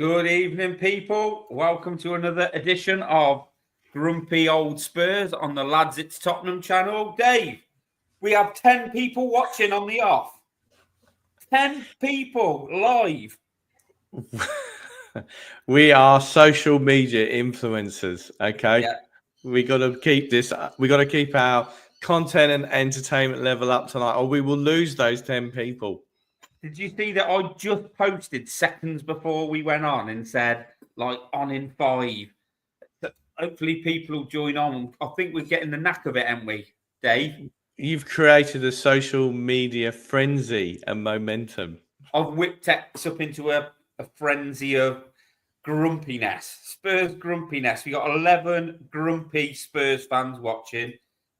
Good evening, people. Welcome to another edition of Grumpy Old Spurs on the Lads It's Tottenham channel. Dave, we have 10 people watching on the off. 10 people live. We are social media influencers, okay? Yeah. We got to keep this. We got to keep our content and entertainment level up tonight, or we will lose those 10 people. Did you see that I just posted seconds before we went on and said, on in 5? Hopefully people will join on. I think we're getting the knack of it, aren't we, Dave? You've created a social media frenzy and momentum. I've whipped X up into a frenzy of grumpiness. Spurs grumpiness. We got 11 grumpy Spurs fans watching.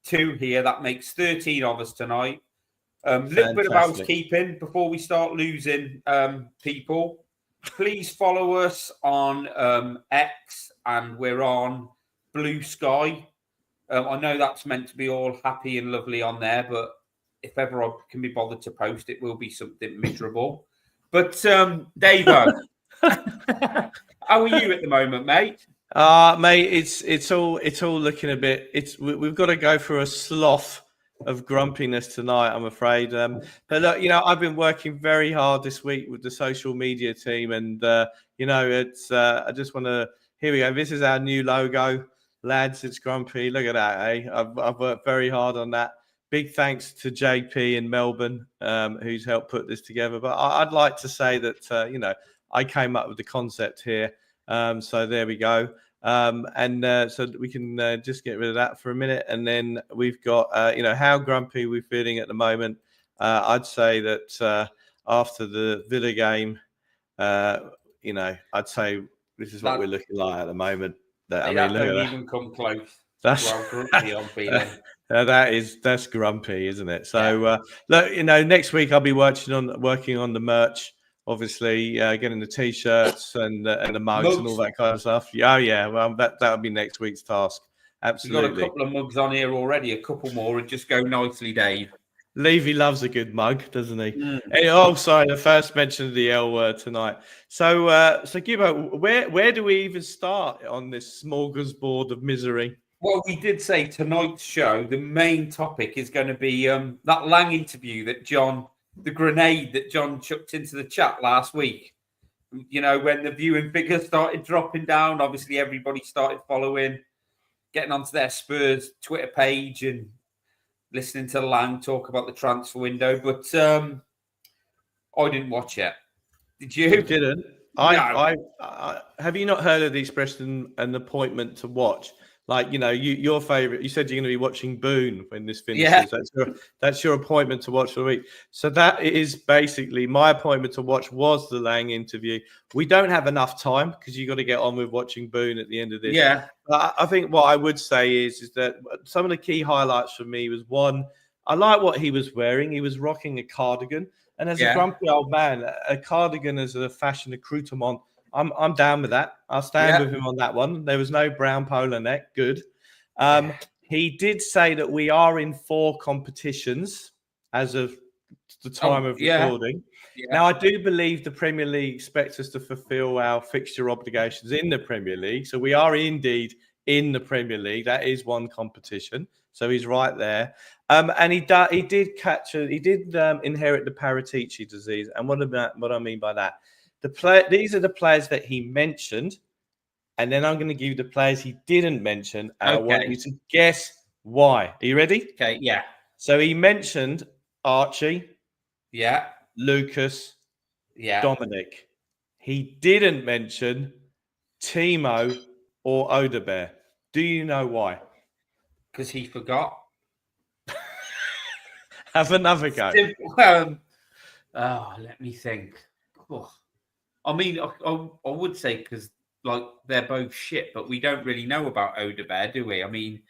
2 here. That makes 13 of us tonight. Little bit of housekeeping before we start losing people. Please follow us on X, and we're on Blue Sky. I know that's meant to be all happy and lovely on there, but if ever I can be bothered to post, it will be something miserable. But Davo, how are you at the moment, mate? Mate, it's all looking a bit. We've got to go through a slough of grumpiness tonight, I'm afraid. But look, I've been working very hard this week with the social media team, and it's. I just want to. Here we go. This is our new logo, lads. It's Grumpy. Look at that, eh? I've worked very hard on that. Big thanks to JP in Melbourne, who's helped put this together. But I'd like to say that I came up with the concept here. So there we go. So we can just get rid of that for a minute. And then we've got, how grumpy we're feeling at the moment. I'd say that after the Villa game, I'd say this is what we're looking like at the moment. Don't even come close. That's grumpy I'm feeling. That's grumpy, isn't it? So look, next week I'll be working on the merch. Obviously, getting the t-shirts and the mugs and all that kind of stuff. Yeah. Well, that'll be next week's task. Absolutely. We've got a couple of mugs on here already. A couple more would just go nicely, Dave. Levy loves a good mug, doesn't he? Oh, sorry, the first mention of the L word tonight. So Gibbo, where do we even start on this smorgasbord of misery? Well, we did say tonight's show, the main topic is going to be that Lang interview that the grenade that John chucked into the chat last week. When the viewing figures started dropping down, obviously everybody started following, getting onto their Spurs Twitter page and listening to Lang talk about the transfer window. But I didn't watch it. Did you? You didn't? No. I have you not heard of the expression an appointment to watch? Like, your favorite, you said you're going to be watching Boone when this finishes. Yeah. That's your appointment to watch for the week. So that is basically my appointment to watch was the Lang interview. We don't have enough time because you got to get on with watching Boone at the end of this. Yeah. But I think what I would say is that some of the key highlights for me was, one, I like what he was wearing. He was rocking a cardigan. And as a grumpy old man, a cardigan as a fashion accoutrement, I'm down with that. I'll stand with him on that one. There was no brown polo neck. Good. He did say that we are in 4 competitions as of the time of recording. Yeah. Now, I do believe the Premier League expects us to fulfill our fixture obligations in the Premier League. So we are indeed in the Premier League. That is one competition. So he's right there. And he did inherit the Paratici disease. And what I mean by that? These are the players that he mentioned, and then I'm going to give you the players he didn't mention, and I want you to guess why. Are you ready? Okay, yeah. So he mentioned Archie, Lucas, Dominic. He didn't mention Timo or Odebear. Do you know why? Because he forgot. Have another go. Let me think. Oh. I mean, I would say because they're both shit, but we don't really know about Odebear, do we? I mean,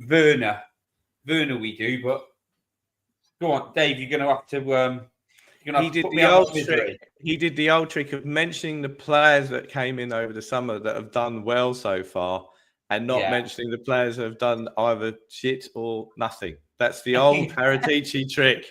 Werner we do, but go on, Dave. You're going to have to. He did the old trick. He did the old trick of mentioning the players that came in over the summer that have done well so far, and not mentioning the players that have done either shit or nothing. That's the old Paratici trick.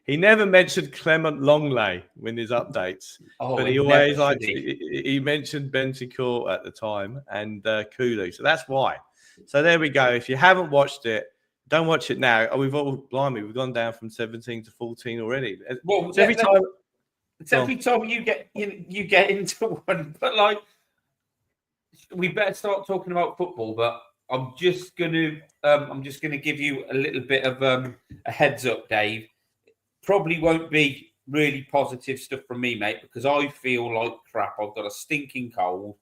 He never mentioned Clement Longley in his updates, but he always he mentioned Bentancur at the time and Kulu. So that's why. So there we go. If you haven't watched it, don't watch it now. Oh, we've gone down from 17 to 14 already. Well, so every time you get into one, but like we better start talking about football. But I'm just gonna give you a little bit of a heads up, Dave. Probably won't be really positive stuff from me, mate, because I feel like crap. I've got a stinking cold,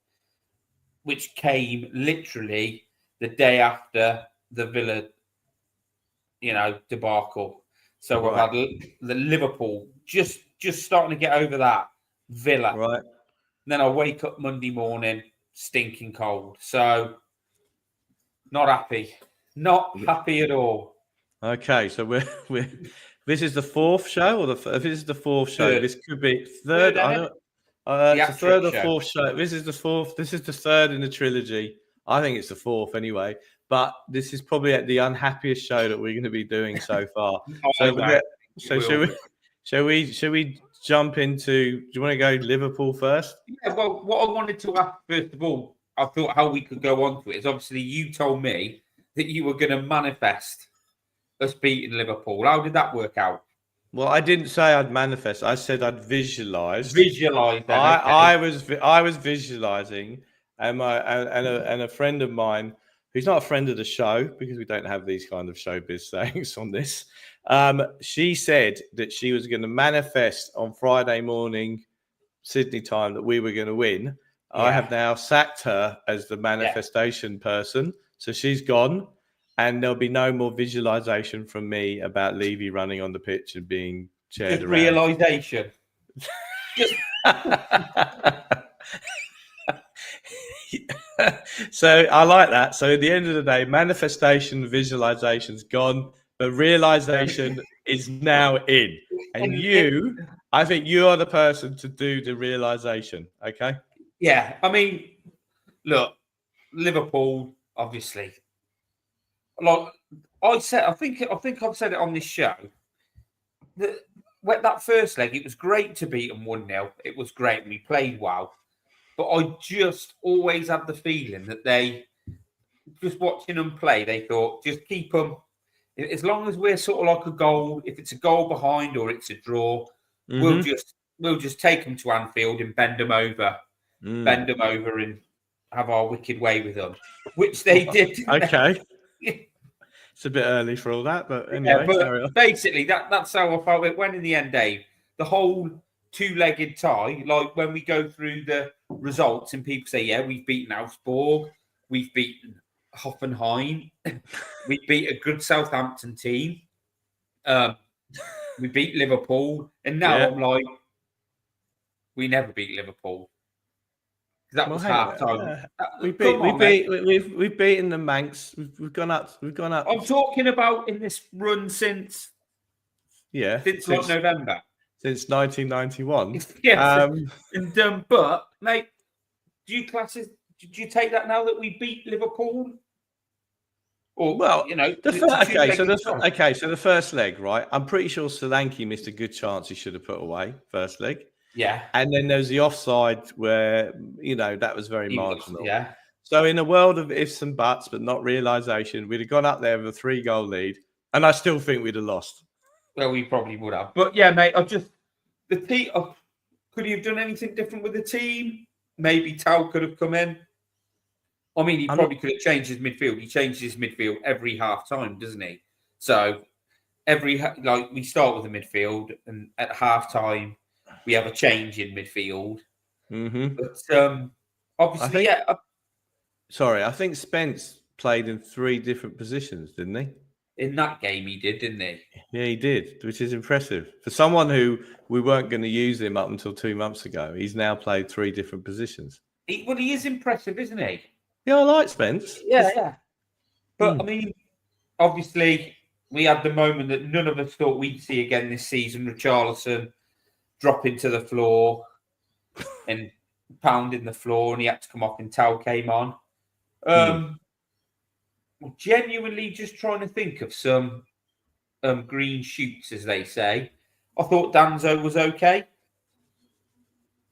which came literally the day after the Villa, debacle. So I've had the Liverpool just starting to get over that Villa. Right. Then I wake up Monday morning, stinking cold. So not happy. Not happy at all. Okay, so we're this is the fourth show, or if this is the fourth show, Third. this could be third. I don't. It's the third or fourth show. This is the fourth. This is the third in the trilogy. I think it's the fourth anyway. But this is probably the unhappiest show that we're going to be doing so far. Shall we jump into? Do you want to go Liverpool first? Yeah. Well, what I wanted to ask first of all, I thought how we could go on to it is obviously you told me that you were going to manifest us beating Liverpool. How did that work out? Well, I didn't say I'd manifest. I said I'd visualize. Visualize. I was visualizing, and a friend of mine who's not a friend of the show because we don't have these kind of showbiz sayings on this. She said that she was going to manifest on Friday morning Sydney time that we were going to win. Yeah. I have now sacked her as the manifestation person, so she's gone. And there'll be no more visualization from me about Levy running on the pitch and being chaired around. Realization. So I like that. So at the end of the day, manifestation, visualization's gone, but realization is now in. And I think you are the person to do the realization. Okay. Yeah. I mean, look, Liverpool, obviously. Like I said, I think I've said it on this show. That first leg, it was great to beat them 1-0. It was great, and we played well. But I just always had the feeling that they, just watching them play, they thought just keep them. As long as we're sort of like a goal, if it's a goal behind or it's a draw, we'll just take them to Anfield and bend them over and have our wicked way with them, which they did. Okay. It's a bit early for all that, but anyway. Yeah, but basically, that's how I felt it went in the end, Dave. The whole two-legged tie, like when we go through the results and people say, yeah, we've beaten Augsburg, we've beaten Hoffenheim, we beat a good Southampton team, we beat Liverpool, and now I'm like, we never beat Liverpool. That was half time. We've beaten the Manx. We've gone up. I'm talking about in this run since November. Since 1991. Yes. But mate, do you take that now that we beat Liverpool? Or so the first leg, right? I'm pretty sure Solanke missed a good chance he should have put away first leg. Yeah. And then there's the offside where, that was very marginal. Yeah. So in a world of ifs and buts, but not realisation, we'd have gone up there with a 3-goal lead, and I still think we'd have lost. Well, we probably would have. But yeah, mate, the team, could he have done anything different with the team? Maybe Tau could have come in. I mean, he probably could have changed his midfield. He changes his midfield every half time, doesn't he? So we start with the midfield, and at half time, we have a change in midfield. Mm-hmm. But obviously, I think Spence played in 3 different positions, didn't he? In that game, he did, didn't he? Yeah, he did, which is impressive. For someone who we weren't going to use him up until 2 months ago, he's now played 3 different positions. He is impressive, isn't he? Yeah, I like Spence. Yeah. But, I mean, obviously, we had the moment that none of us thought we'd see again this season, Richarlison dropping to the floor and pounding the floor, and he had to come off and Tau came on. Genuinely just trying to think of some green shoots, as they say. I thought Danzo was okay.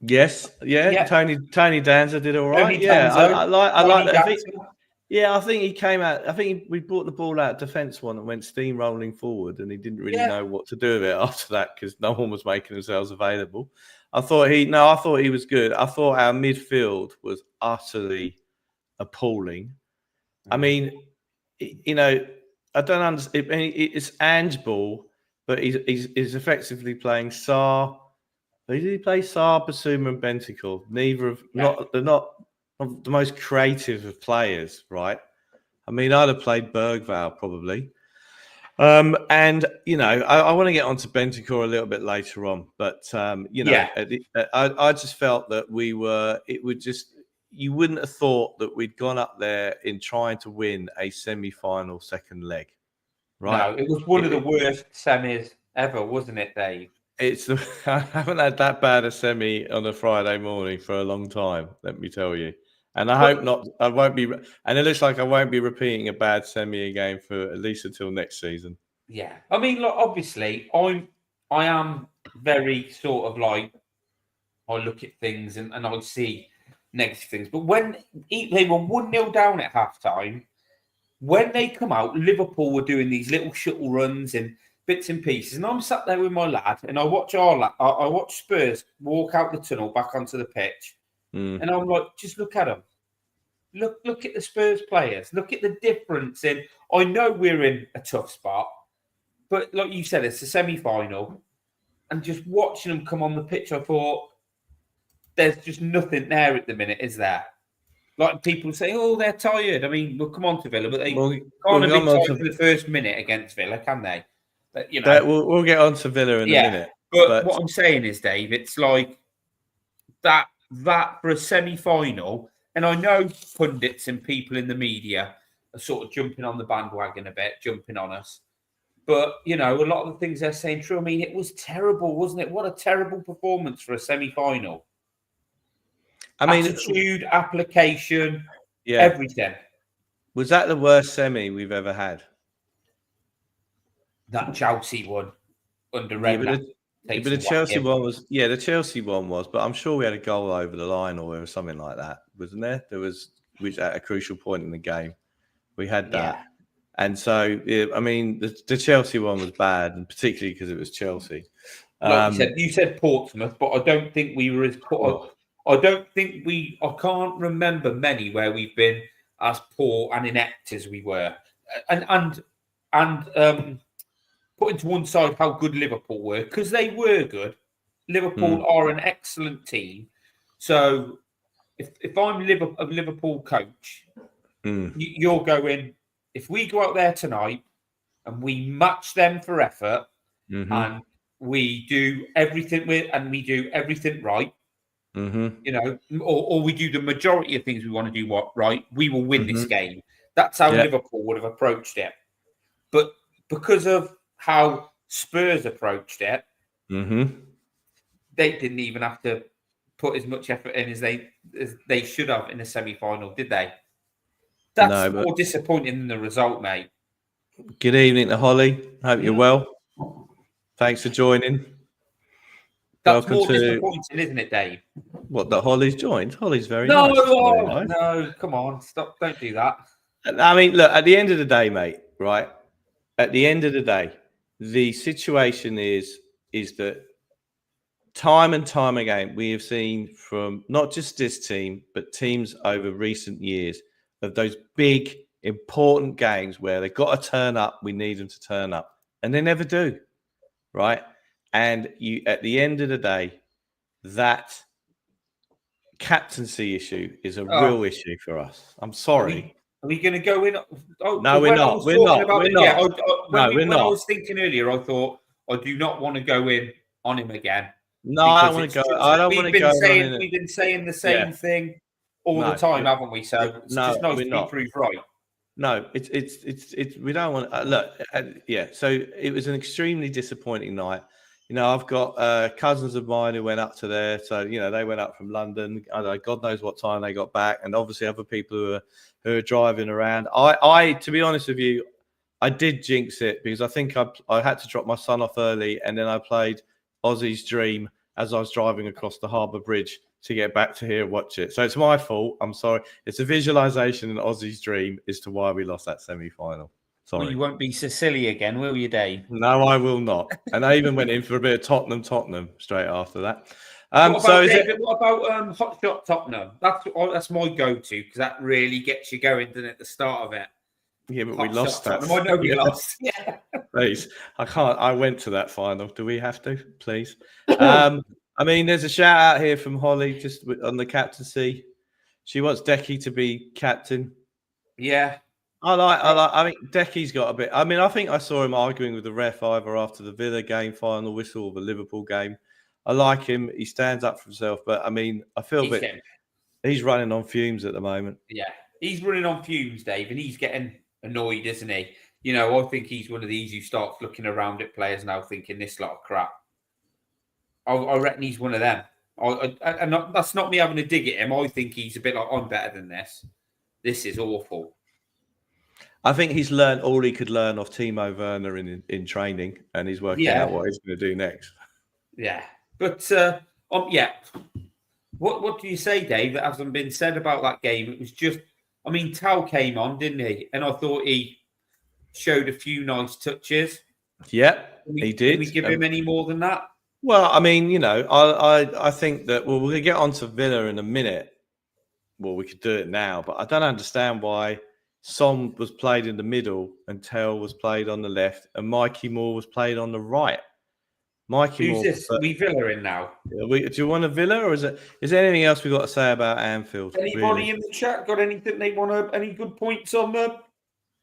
Yes, Yeah, Tony Danza did all right. Tony Yeah, Danzo. I like Tony that. Danzo. Yeah, I think he came out. I think we brought the ball out defence one and went steamrolling forward, and he didn't really Yeah. know what to do with it after that because no one was making themselves available. I thought he was good. I thought our midfield was utterly appalling. I mean, I don't understand. It's Ange ball, but he's effectively playing Sarr. Who did he play? Sarr, Basuma, and Bentacle. They're not the most creative of players, right? I mean, I'd have played Bergvall probably. And I want to get onto Bentacore a little bit later on, but I just felt that you wouldn't have thought that we'd gone up there in trying to win a semi-final second leg, right? No, it was one of the worst semis ever, wasn't it, Dave? I haven't had that bad a semi on a Friday morning for a long time, let me tell you. And I hope not. I won't be, and it looks like I won't be repeating a bad semi again for at least until next season. Yeah, I mean, look, obviously, I am very sort of like I look at things and I see negative things. But when they were 1-0 down at halftime, when they come out, Liverpool were doing these little shuttle runs and bits and pieces, and I'm sat there with my lad, and I watch I watch Spurs walk out the tunnel back onto the pitch, and I'm like, just look at them. Look at the Spurs players. Look at the difference in. I know we're in a tough spot, but like you said, it's a semi-final, and just watching them come on the pitch, I thought there's just nothing there at the minute, is there? Like people say, oh, they're tired. I mean, we'll come on to Villa, but they can't have been tired for the first minute against Villa, can they? But, we'll get on to Villa in a minute. But what I'm saying is, Dave, it's like that for a semi-final, and I know pundits and people in the media are sort of jumping on the bandwagon a bit, jumping on us. But, a lot of the things they're saying true. I mean, it was terrible, wasn't it? What a terrible performance for a semi-final. I mean, attitude, application, everything. Was that the worst semi we've ever had? That Chelsea one under Redknapp. But the Chelsea one was, the Chelsea one was, but I'm sure we had a goal over the line or something like that, wasn't there? There was, which at a crucial point in the game, we had that. Yeah. And so, I mean, the Chelsea one was bad, and particularly because it was Chelsea. Like you said Portsmouth, but I don't think we were as poor. I can't remember many where we've been as poor and inept as we were. And putting to one side how good Liverpool were, because they were good. Liverpool are an excellent team. So if I'm a Liverpool coach, you're going, if we go out there tonight and we match them for effort and we do everything right, or we do the majority of things we want to do right, we will win this game. That's how Liverpool would have approached it. But because of how Spurs approached it, they didn't even have to put as much effort in as they should have in a semi-final, did they? That's more disappointing than the result, mate. Good evening to Holly. Hope you're well. Thanks for joining. That's more disappointing, isn't it, Dave? What, that Holly's joined? Holly's very nice. No, come on. Stop. Don't do that. I mean, look, at the end of the day, mate, right? At the end of the day, the situation is that time and time again, we have seen from not just this team, but teams over recent years of those big, important games where they've got to turn up. We need them to turn up. And they never do, right? And at the end of the day, that captaincy issue is a real issue for us. I'm sorry. Are we going to go in? No, we're not. We're not. When I was thinking earlier, I thought I do not want to go in on him again. No, I don't want to go. I don't want to go. We've been saying the same thing all the time, haven't we? So it's just nice to be proved right. No, it's we don't want to look. So it was an extremely disappointing night. I've got cousins of mine who went up to there. So, they went up from London. I don't know, God knows what time they got back. And obviously other people who are driving around. I, to be honest with you, I did jinx it because I think I had to drop my son off early. And then I played Aussie's dream as I was driving across the Harbour Bridge to get back to here and watch it. So it's my fault. I'm sorry. It's a visualization in Aussie's dream as to why we lost that semi-final. Sorry. Well, you won't be Sicily again, will you, Dave? No, I will not. And I even went in for a bit of Tottenham straight after that. What about David? What about Hot Shot Tottenham? That's my go-to because that really gets you going, doesn't it, at the start of it? Yeah, but Hot we lost Shot that. Tottenham. I know we lost. Yeah. Please. I can't. I went to that final. Do we have to? Please. I mean, there's a shout out here from Holly just on the captaincy. She wants Decky to be captain. Yeah. I mean, Decky's got a bit. I mean, I think I saw him arguing with the ref either after the Villa game final whistle or the Liverpool game. I like him. He stands up for himself. But, I mean, I feel he's running on fumes at the moment. Yeah. He's running on fumes, Dave, and he's getting annoyed, isn't he? You know, I think he's one of these who starts looking around at players now thinking this lot of crap. I reckon he's one of them. And that's not me having a dig at him. I think he's a bit like, I'm better than this. This is awful. I think he's learned all he could learn off Timo Werner in training, and he's working out what he's going to do next. Yeah. But, What do you say, Dave, that hasn't been said about that game? It was just, I mean, Tal came on, didn't he? And I thought he showed a few nice touches. Yeah, he did. Can we give him any more than that? Well, I mean, you know, I think that, well, we're going to get on to Villa in a minute. Well, we could do it now, but I don't understand why Son was played in the middle and Tell was played on the left and Mikey Moore was played on the right. Who's this? We Villa in now. Do you want a Villa, or is there anything else we've got to say about Anfield? Anybody in the chat got anything they want to, any good points on the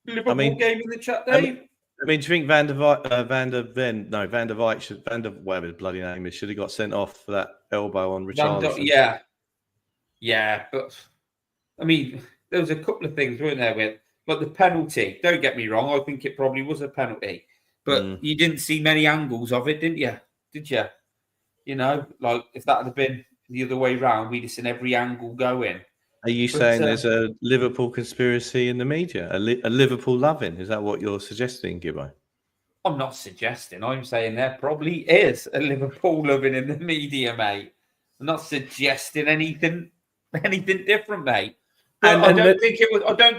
Liverpool game in the chat, Dave? I mean, do you think Van der Vaart should, whatever his bloody name is, should have got sent off for that elbow on Richarlison? Yeah, but I mean, there was a couple of things, weren't there? But the penalty, don't get me wrong, I think it probably was a penalty, but you didn't see many angles of it, didn't you? Did you? You know, like if that had been the other way round, we'd have seen every angle going. Are you saying there's a Liverpool conspiracy in the media, a Liverpool loving? Is that what you're suggesting, Gibbo? I'm not suggesting. I'm saying there probably is a Liverpool loving in the media, mate. I'm not suggesting anything different, mate. But I don't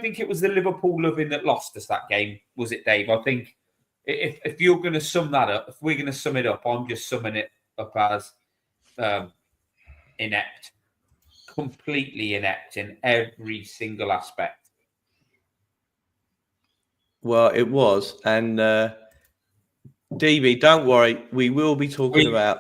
think it was the Liverpool loving that lost us that game, was it, Dave? I think if you're going to sum that up, if we're going to sum it up, I'm just summing it up as inept. Completely inept in every single aspect. Well, it was, and DB, don't worry, we will be talking about.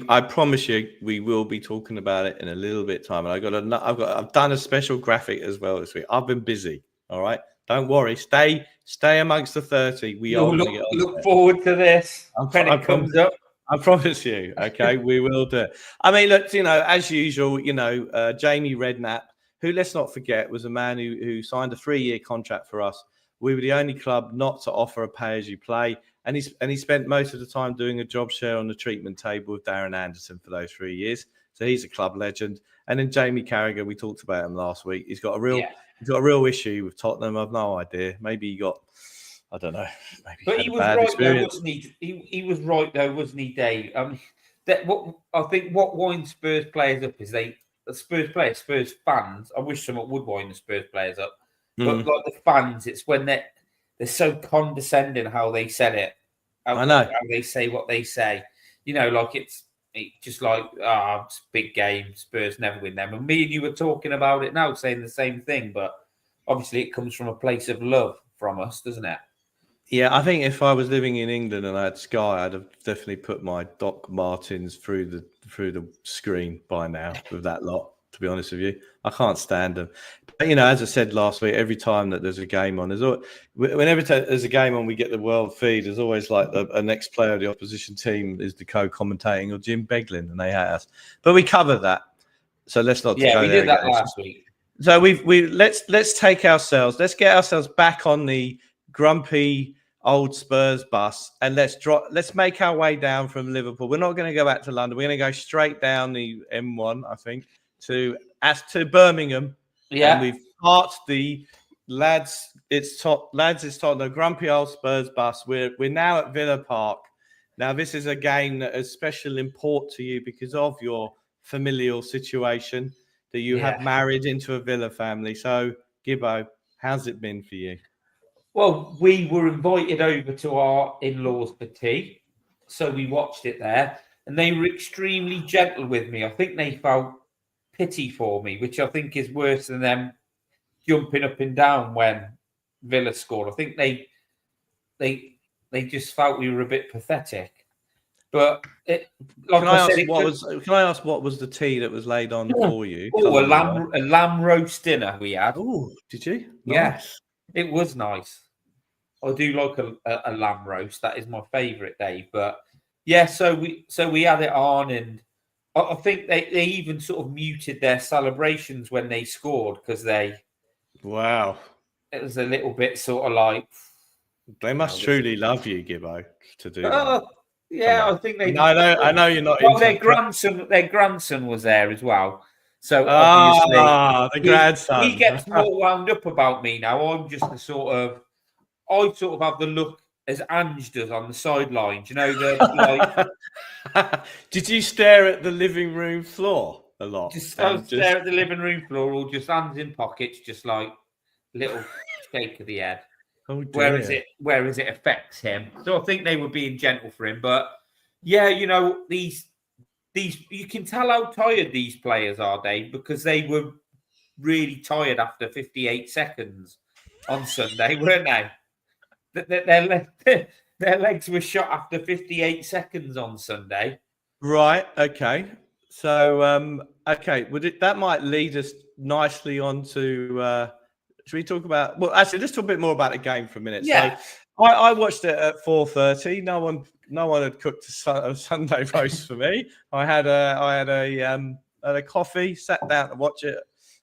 I promise you, we will be talking about it in a little bit of time. And I've done a special graphic as well this week. I've been busy. All right, don't worry. Stay amongst the 30. We are going to get on. Look forward to this when it comes up. I promise you, okay, we will do it. I mean, look, you know, as usual, you know, Jamie Redknapp, who, let's not forget, was a man who signed a 3-year contract for us. We were the only club not to offer a pay-as-you-play, and he spent most of the time doing a job share on the treatment table with Darren Anderson for those 3 years. So he's a club legend. And then Jamie Carragher, we talked about him last week. He's got a real issue with Tottenham. I've no idea. Maybe he got. I don't know. But he was right, though, wasn't he? He was right, though, wasn't he, Dave? What winds Spurs players up is Spurs fans. I wish someone would wind the Spurs players up. But like the fans, it's when they're so condescending how they said it. I know. How they say what they say. You know, like it's just like, it's a big game. Spurs never win them. And me and you were talking about it now, saying the same thing. But obviously it comes from a place of love from us, doesn't it? Yeah, I think if I was living in England and I had Sky, I'd have definitely put my Doc Martens through the screen by now with that lot. To be honest with you, I can't stand them. But, you know, as I said last week, every time that there's a game on, whenever there's a game on, we get the world feed. There's always like a next player of the opposition team is the co-commentating or Jim Beglin, and they hate us. But we covered that, so let's not. Yeah, we did that last week. So let's take ourselves. Let's get ourselves back on the Grumpy Old Spurs bus, and let's make our way down from Liverpool. We're not going to go back to London. We're going to go straight down the M1, I think, to Birmingham. Yeah, and we've parked the lads. It's Tottenham, Grumpy Old Spurs bus. We're now at Villa Park, Now, this is a game that has special import to you because of your familial situation that you have married into a Villa family. So, Gibbo, how's it been for you? Well, we were invited over to our in-laws for tea, so we watched it there, and they were extremely gentle with me. I think they felt pity for me, which I think is worse than them jumping up and down when Villa scored. I think they just felt we were a bit pathetic. But can I ask what was the tea that was laid on for you? Oh, a lamb roast dinner we had. Oh, did you? Nice. Yeah, it was nice. I do like a lamb roast. That is my favourite, Dave. But yeah, so we had it on, and I think they even sort of muted their celebrations when they scored because wow, it was a little bit sort of like they must truly love you, Gibbo, to do that. Yeah, I think they. No, I know you're not. Well, their grandson was there as well. So obviously, the grandson. He gets more wound up about me now. I'm just I sort of have the look as Ange does on the sidelines. You know, Did you stare at the living room floor a lot? Stare at the living room floor, or just hands in pockets, just like little shake of the head. Oh, dear. Whereas it affects him. So I think they were being gentle for him. But yeah, you know, these you can tell how tired these players are, Dave, because they were really tired after 58 seconds on Sunday, weren't they? Their legs were shot after 58 seconds on Sunday. Right. Okay. So okay, that might lead us nicely on to should we talk about? Well, actually, let's talk a bit more about the game for a minute. Yeah. So, I watched it at 4:30. No one had cooked a Sunday roast for me. I had a coffee, sat down to watch it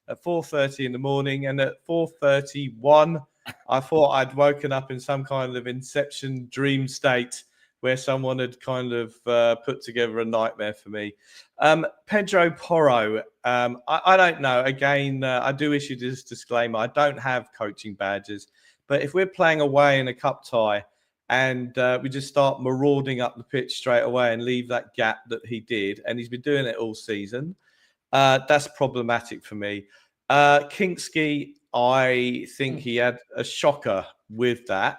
at 4:30 in the morning, and at 4:31, I thought I'd woken up in some kind of inception dream state where someone had kind of put together a nightmare for me. Pedro Porro, I don't know. Again, I do issue this disclaimer. I don't have coaching badges, but if we're playing away in a cup tie and we just start marauding up the pitch straight away and leave that gap that he did, and he's been doing it all season, that's problematic for me. Kinksky, I think he had a shocker with that.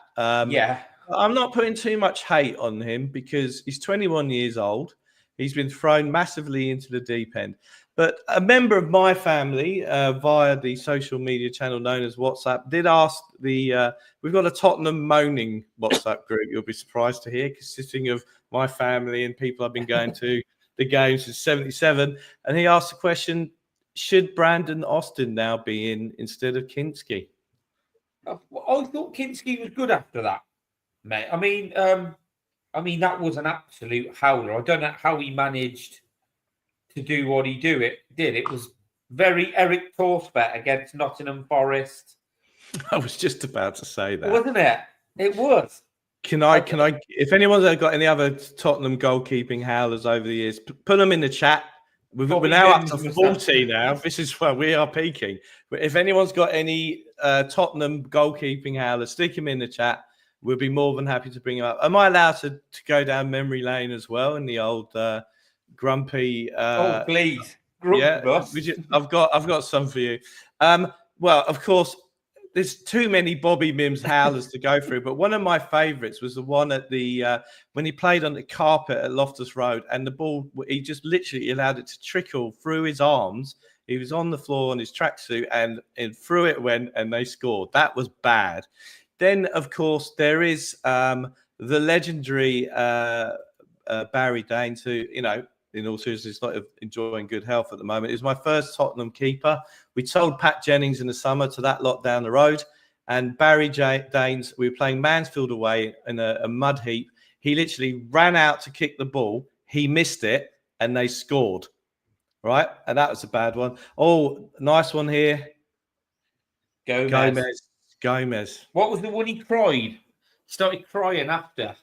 I'm not putting too much hate on him because he's 21 years old. He's been thrown massively into the deep end. But a member of my family, via the social media channel known as WhatsApp, did ask we've got a Tottenham moaning WhatsApp group, you'll be surprised to hear, consisting of my family and people I've been going to the games since 77. And he asked the question, should Brandon Austin now be in instead of Kinksky? I thought Kinksky was good after that, mate. I mean that was an absolute howler. I don't know how he managed to do what he did. It was very Eric Torsbet against Nottingham Forest. I was just about to say that, wasn't it? It was. Can I? If anyone's got any other Tottenham goalkeeping howlers over the years, put them in the chat. We're now up to 40 now. This is where we are peaking. If anyone's got any Tottenham goalkeeping howlers, stick them in the chat. We'll be more than happy to bring them up. Am I allowed to go down memory lane as well in the old Grumpy? Oh, please. I've got some for you. Well, of course, there's too many Bobby Mims howlers to go through, but one of my favourites was the one at the when he played on the carpet at Loftus Road, and the ball, he just literally allowed it to trickle through his arms. He was on the floor in his tracksuit, and through it went, and they scored. That was bad. Then, of course, there is the legendary Barry Daines, who, you know, in all seriousness, is not enjoying good health at the moment. He was my first Tottenham keeper. We sold Pat Jennings in the summer to that lot down the road. And Barry Daines, we were playing Mansfield away in a mud heap. He literally ran out to kick the ball. He missed it, and they scored. Right? And that was a bad one. Oh, nice one here. Gomez. What was the one he cried? Started crying after.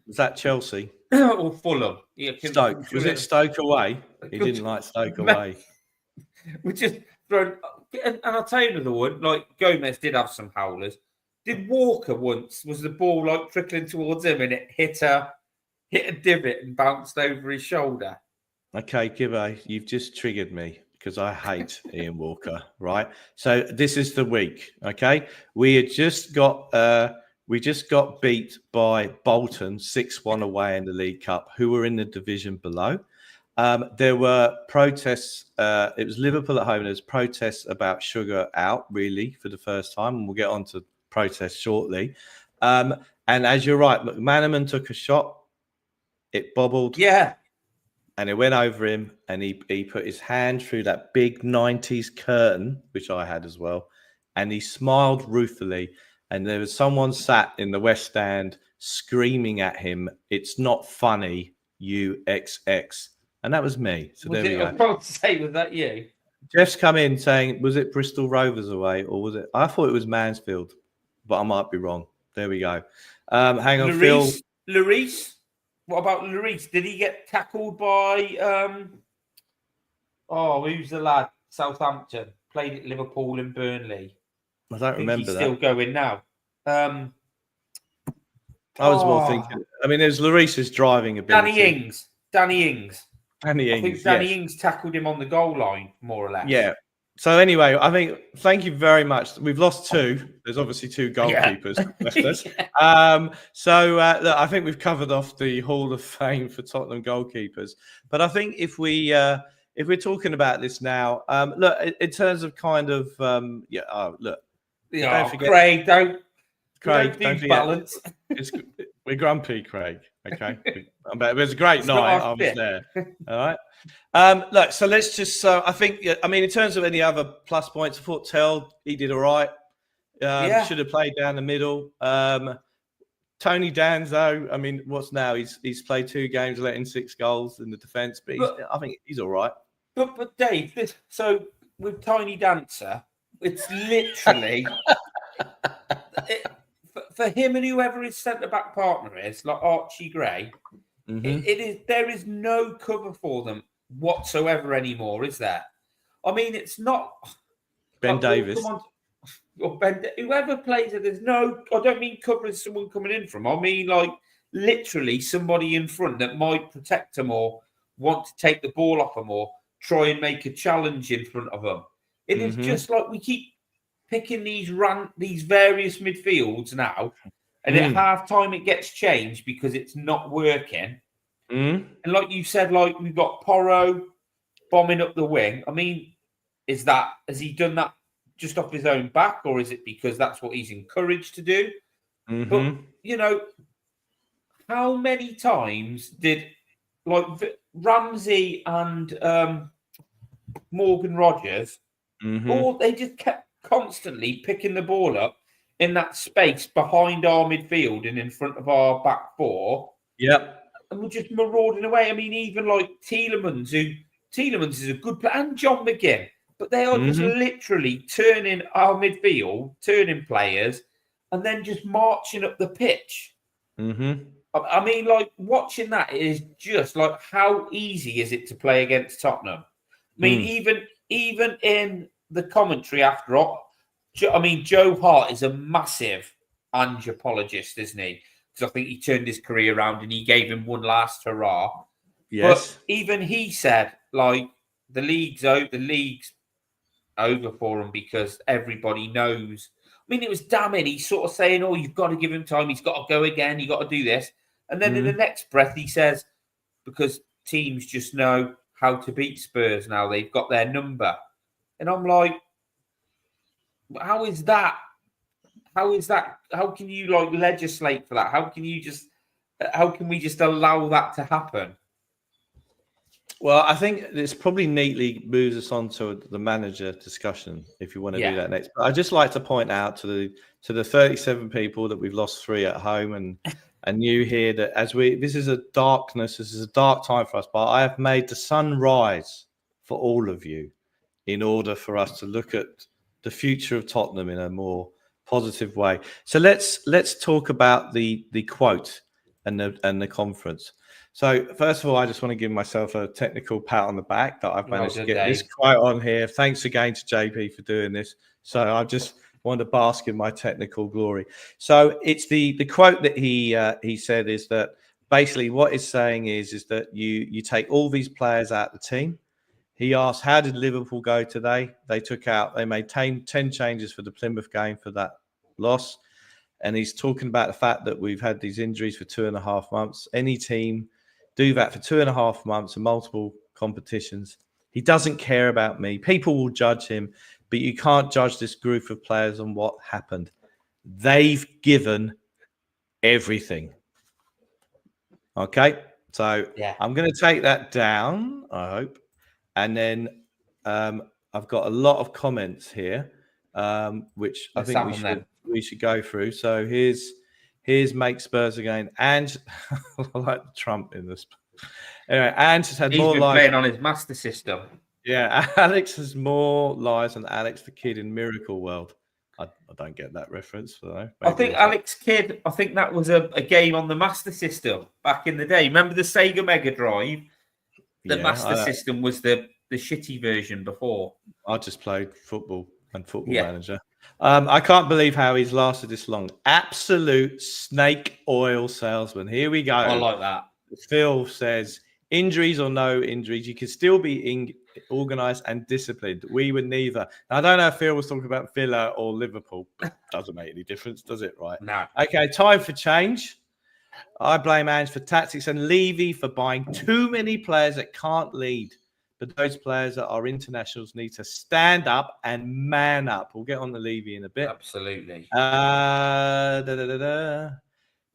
Was that Chelsea? Or Fulham? Yeah, Stoke. Was it Stoke away? He didn't like Stoke away. We just thrown. And I'll tell you another one. Like Gomez did have some howlers. Did Walker once? Was the ball like trickling towards him and it hit hit a divot and bounced over his shoulder. Okay, Gibbo, you've just triggered me because I hate Ian Walker, right? So this is the week, okay? We just got beat by Bolton 6-1 away in the League Cup, who were in the division below. There were protests. It was Liverpool at home. There was protests about sugar out, really, for the first time, and we'll get on to protests shortly. And as you're right, McManaman took a shot. It bobbled. Yeah. And it went over him, and he put his hand through that big 90s curtain, which I had as well, and he smiled ruefully. And there was someone sat in the West Stand screaming at him, "It's not funny, you XX." And that was me. So there we go. I was about to say, was that you? Jeff's come in saying, was it Bristol Rovers away, or was it? I thought it was Mansfield, but I might be wrong. There we go. Hang on, Phil. Lloris? What about Lloris? Did he get tackled by who's the lad? Southampton. Played at Liverpool and Burnley. I don't remember he's that. Still going now. I was more thinking. I mean, there's Lloris's driving ability. Danny Ings. I think Danny Ings tackled him on the goal line, more or less. Yeah. So anyway, I think thank you very much. We've lost two. There's obviously two goalkeepers left us. Look, I think we've covered off the Hall of Fame for Tottenham goalkeepers. But I think if we're talking about this now, look, in terms of kind of look. Yeah, don't forget, don't forget balance. We're grumpy, Craig. Okay, it was a great night. I was there. All right. Look, so let's just. I think. I mean, in terms of any other plus points, I thought he did all right. Should have played down the middle. Tony Danzo. I mean, what's now? He's played 2 games, letting 6 goals in the defence, but I think he's all right. But Dave, so with Tiny Dancer, it's literally for him and whoever his centre back partner is, like Archie Gray. Mm-hmm. There is no cover for them whatsoever anymore, is there? I mean, it's not Ben Davis or Ben. Whoever plays it, there's no. I don't mean covering someone coming in from. I mean, like literally somebody in front that might protect them or want to take the ball off them or try and make a challenge in front of them. It is just like we keep picking these various midfields now, and at half time it gets changed because it's not working. And like you said, like we've got Porro bombing up the wing. I mean, has he done that just off his own back, or is it because that's what he's encouraged to do? But how many times did like Ramsey and Morgan Rogers, or they just kept constantly picking the ball up in that space behind our midfield and in front of our back four. Yep. And we're just marauding away. I mean, even like Tielemans is a good player, and John McGinn, but they are just literally turning our midfield, turning players, and then just marching up the pitch. I mean, like watching that is just like how easy is it to play against Tottenham? I mean, even in the commentary after all, I mean, Joe Hart is a massive Ange apologist, isn't he? Because I think he turned his career around and he gave him one last hurrah. Yes. But even he said, like, the league's over for him because everybody knows. I mean, it was damning. He's sort of saying, oh, you've got to give him time. He's got to go again. You've got to do this. And then in the next breath, he says, because teams just know how to beat Spurs now. They've got their number. And I'm like, how is that? How can you like legislate for that? How can we just allow that to happen? Well, I think this probably neatly moves us on to the manager discussion, if you want to do that next. But I'd just like to point out to the 37 people that we've lost 3 at home and you here that this is a dark time for us, but I have made the sun rise for all of you in order for us to look at the future of Tottenham in a more positive way. So let's talk about the quote and the conference. So first of all, I just want to give myself a technical pat on the back that I've managed to get this quote on here. Thanks again to JP for doing this. So I just wanted to bask in my technical glory. So it's the quote that he said is that basically what it's saying is that you take all these players out of the team. He asked, how did Liverpool go today? They made 10 changes for the Plymouth game for that loss. And he's talking about the fact that we've had these injuries for 2.5 months. Any team do that for 2.5 months and multiple competitions. He doesn't care about me. People will judge him, but you can't judge this group of players on what happened. They've given everything. Okay, so I'm going to take that down, I hope. And then I've got a lot of comments here, which I think we should go through. So here's Make Spurs again. And I like the Trump in this. Anyway, and has had more lies. He's been playing on his master system. Yeah, Alex has more lies than Alex the Kid in Miracle World. I don't get that reference. So I think Alex Kidd, I think that was a game on the Master System back in the day. Remember the Sega Mega Drive? The Master System was the shitty version before. I just played football and Football Manager. I can't believe how he's lasted this long. Absolute snake oil salesman. Here we go. I like that. Phil says, injuries or no injuries, you can still be organised and disciplined. We were neither. Now, I don't know if Phil was talking about Villa or Liverpool, but it doesn't make any difference, does it? Right? No. Okay, time for change. I blame Ange for tactics and Levy for buying too many players that can't lead. But those players that are internationals need to stand up and man up. We'll get on the Levy in a bit. Absolutely.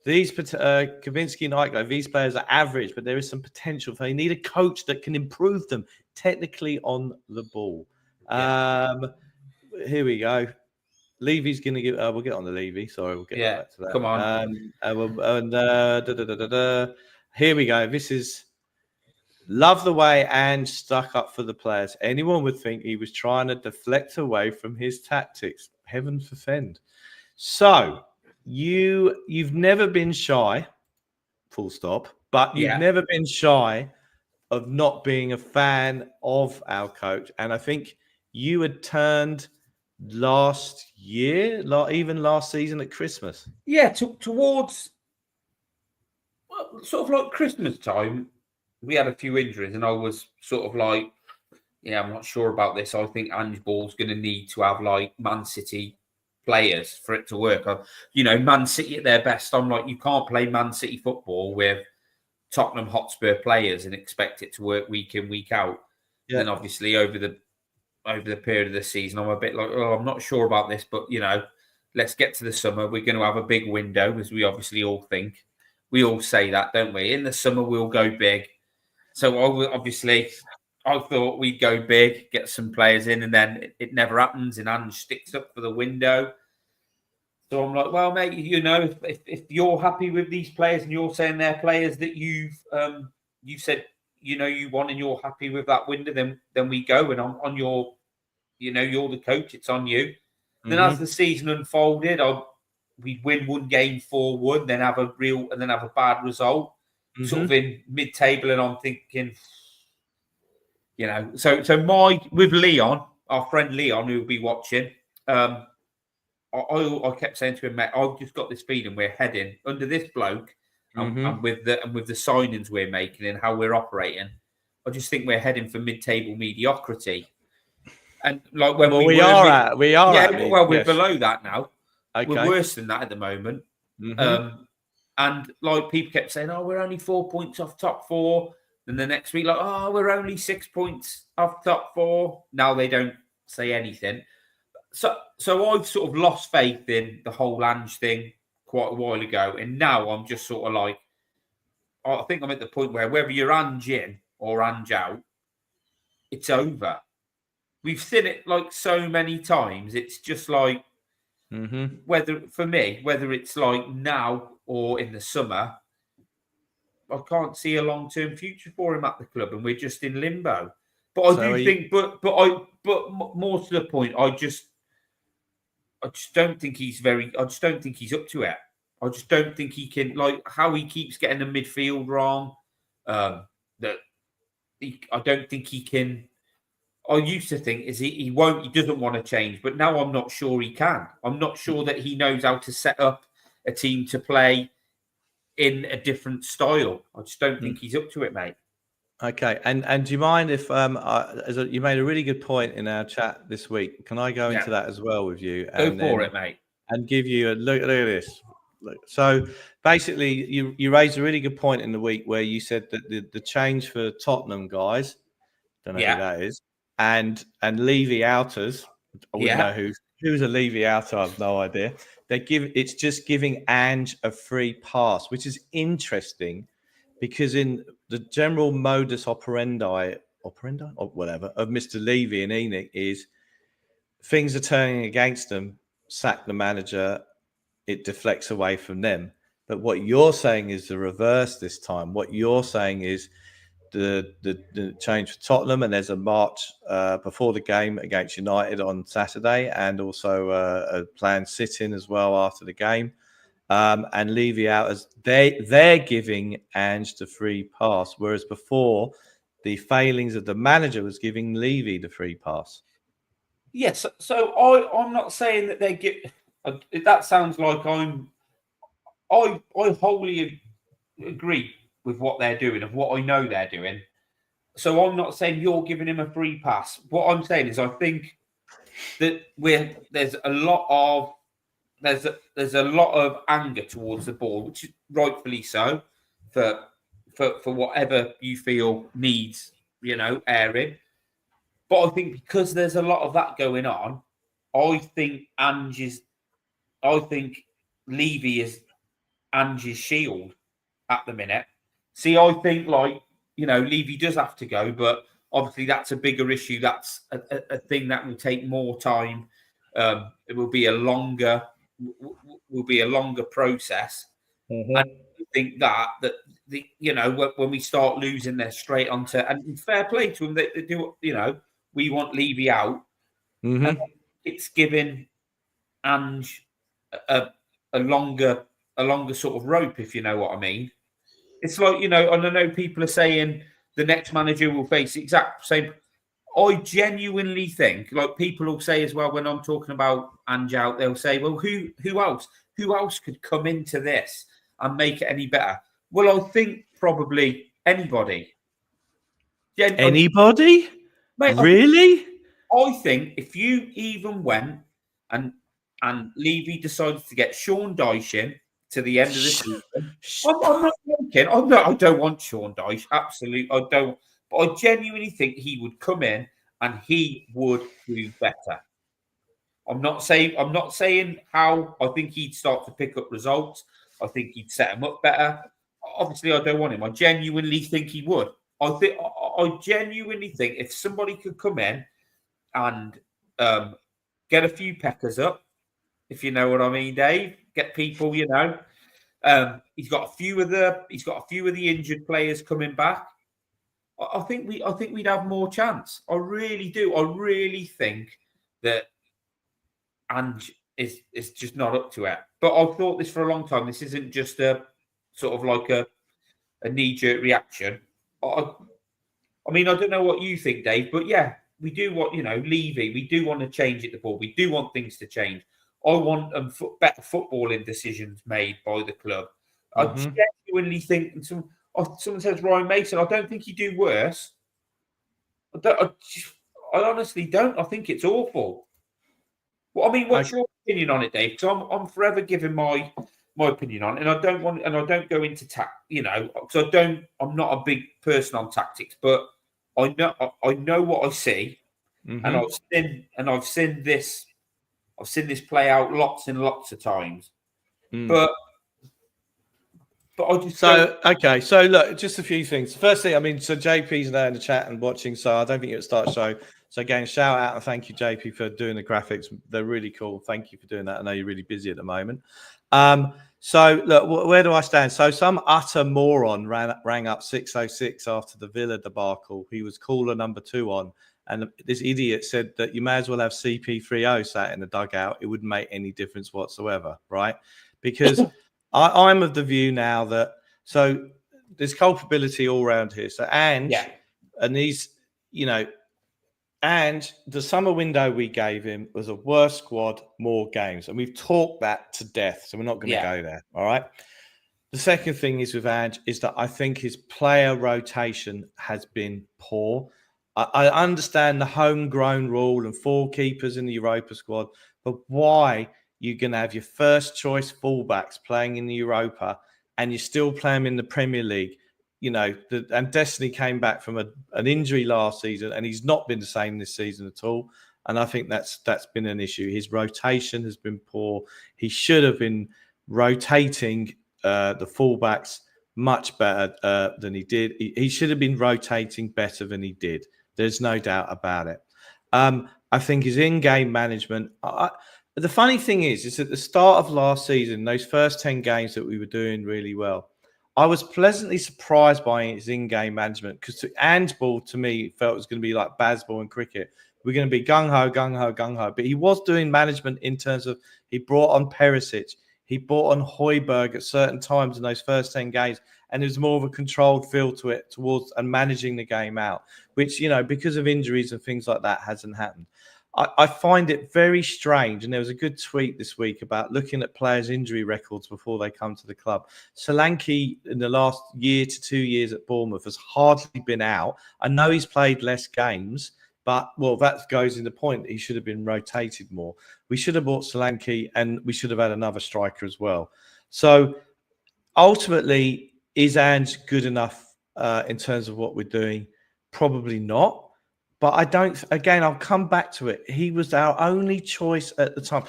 These Kavinsky and Eichler, these players are average, but there is some potential. They need a coach that can improve them technically on the ball. Here we go. Levy's going to give. We'll get on the Levy. Sorry, we'll get back to that. Come on. Here we go. This is love the way Ange stuck up for the players. Anyone would think he was trying to deflect away from his tactics. Heaven forfend. So. You've never been shy, full stop, but you've never been shy of not being a fan of our coach. And I think you had turned last year, even last season at Christmas. Yeah, towards sort of like Christmas time, we had a few injuries and I was sort of like, I'm not sure about this. I think Ange Ball's going to need to have like Man City players for it to work. Man City at their best, I'm like, you can't play Man City football with Tottenham Hotspur players and expect it to work week in, week out. Yeah. Then obviously over the period of the season, I'm a bit like, I'm not sure about this, but let's get to the summer. We're going to have a big window, as we obviously all think. We all say that, don't we? In the summer, we'll go big. So I thought we'd go big, get some players in, and then it never happens, and Ange sticks up for the window. So I'm like, well, mate, if you're happy with these players and you're saying they're players that you said you want and you're happy with that window, then we go. And on your, you're the coach, it's on you. Mm-hmm. Then as the season unfolded, we'd win one game 4-1, then have a bad result, sort of in mid-table, and I'm thinking. So with Leon, our friend Leon, who will be watching, I kept saying to him, mate, I've just got this feeling we're heading under this bloke, and with the signings we're making and how we're operating, I just think we're heading for mid-table mediocrity. And like when we're below that now. Okay. We're worse than that at the moment. Mm-hmm. And like people kept saying, we're only 4 points off top 4. Then the next week, like, we're only 6 points off top 4. Now they don't say anything. So I've sort of lost faith in the whole Ange thing quite a while ago. And now I'm just sort of like, I think I'm at the point where whether you're Ange in or Ange out, it's over. We've seen it like so many times. It's just like, whether it's like now or in the summer, I can't see a long-term future for him at the club, and we're just in limbo. But I think, but more to the point, I just don't think he's up to it. I just don't think he can, like how he keeps getting the midfield wrong. I don't think he can. I used to think he doesn't want to change, but now I'm not sure he can. I'm not sure that he knows how to set up a team to play in a different style. I just don't think he's up to it, mate. Okay, and do you mind if you made a really good point in our chat this week? Can I go into that as well with you? Go for it, mate. And give you a look at this. Look, so basically, you raised a really good point in the week where you said that the change for Tottenham guys, don't know who that is, and Levy outers, I wouldn't know who's a Levy outer. I have no idea. It's just giving Ange a free pass, which is interesting because in the general modus operandi or whatever of Mr. Levy and Enoch is things are turning against them. Sack the manager, it deflects away from them. But what you're saying is the reverse this time. What you're saying is the change for Tottenham, and there's a march before the game against United on Saturday, and also a planned sit-in as well after the game. And Levy out as they're giving Ange the free pass, whereas before the failings of the manager was giving Levy the free pass. Yes, so I'm not saying that they get. That sounds like I wholly agree with what they're doing, of what I know they're doing. So I'm not saying you're giving him a free pass. What I'm saying is I think that there's a lot of anger towards the ball, which is rightfully so, for whatever you feel needs, airing. But I think because there's a lot of that going on, I think Levy is Ange's shield at the minute. See, I think Levy does have to go, but obviously that's a bigger issue. That's a thing that will take more time. It will be a longer process. Mm-hmm. And I think that when we start losing, they're straight onto, and fair play to them. They do, we want Levy out. Mm-hmm. And it's giving Ange a longer sort of rope, if you know what I mean. It's like, and I know people are saying the next manager will face the exact same. I genuinely think, like people will say as well, when I'm talking about Ange out, they'll say, well, who else? Who else could come into this and make it any better? Well, I think probably anybody. Anybody? Mate, really? I think if you even went and Levy decided to get Sean Dyche in to the end of the season, I'm not joking. I don't want Sean Dyche. Absolutely, I don't. But I genuinely think he would come in and he would do better. I'm not saying how. I think he'd start to pick up results. I think he'd set him up better. Obviously, I don't want him. I genuinely think he would. I genuinely think if somebody could come in and get a few peckers up, if you know what I mean, Dave. Get people, he's got a few of the injured players coming back. I think we'd have more chance. I really do. I really think that Ange is just not up to it. But I've thought this for a long time. This isn't just a sort of like a knee-jerk reaction. I mean, I don't know what you think, Dave, but yeah, we do want, Levy, we do want to change it, the ball. We do want things to change. I want better footballing decisions made by the club. Mm-hmm. I genuinely think, someone says Ryan Mason, I don't think he'd do worse. I honestly don't. I think it's awful. Well, I mean, what's your opinion on it, Dave? Because I'm forever giving my opinion on it, and I don't go into because I'm not a big person on tactics, but I know what I see, mm-hmm. and I've seen this play out lots and lots of times. But I just okay. So look, just a few things. Firstly, I mean, so JP's now in the chat and watching, so I don't think it would start the show. So again, shout out and thank you, JP, for doing the graphics. They're really cool. Thank you for doing that. I know you're really busy at the moment. So look, where do I stand? So some utter moron rang up 606 after the Villa debacle. He was caller number 2 on. And this idiot said that you may as well have CP30 sat in the dugout. It wouldn't make any difference whatsoever, right? Because I'm of the view now that so there's culpability all around here. So and these, and the summer window we gave him was a worse squad, more games. And we've talked that to death. So we're not going to go there. All right. The second thing is with Ange is that I think his player rotation has been poor. I understand the homegrown rule and 4 keepers in the Europa squad, but why you're going to have your first choice fullbacks playing in the Europa and you still play them in the Premier League? And Destiny came back from an injury last season, and he's not been the same this season at all. And I think that's been an issue. His rotation has been poor. He should have been rotating the fullbacks much better than he did. He should have been rotating better than he did. There's no doubt about it. I think his in-game management. The funny thing is at the start of last season, those first 10 games that we were doing really well, I was pleasantly surprised by his in-game management because handball to me felt it was going to be like baseball and cricket. We're going to be gung-ho, gung-ho, gung-ho. But he was doing management in terms of he brought on Perisic. He brought on Højbjerg at certain times in those first 10 games, and there's more of a controlled feel to it towards and managing the game out, which, because of injuries and things like that, hasn't happened. I find it very strange, and there was a good tweet this week about looking at players' injury records before they come to the club. Solanke, in the last year to 2 years at Bournemouth, has hardly been out. I know he's played less games, but, that goes in the point. He should have been rotated more. We should have bought Solanke, and we should have had another striker as well. So, ultimately, is Ange good enough in terms of what we're doing? Probably not. But I don't, again, I'll come back to it. He was our only choice at the time.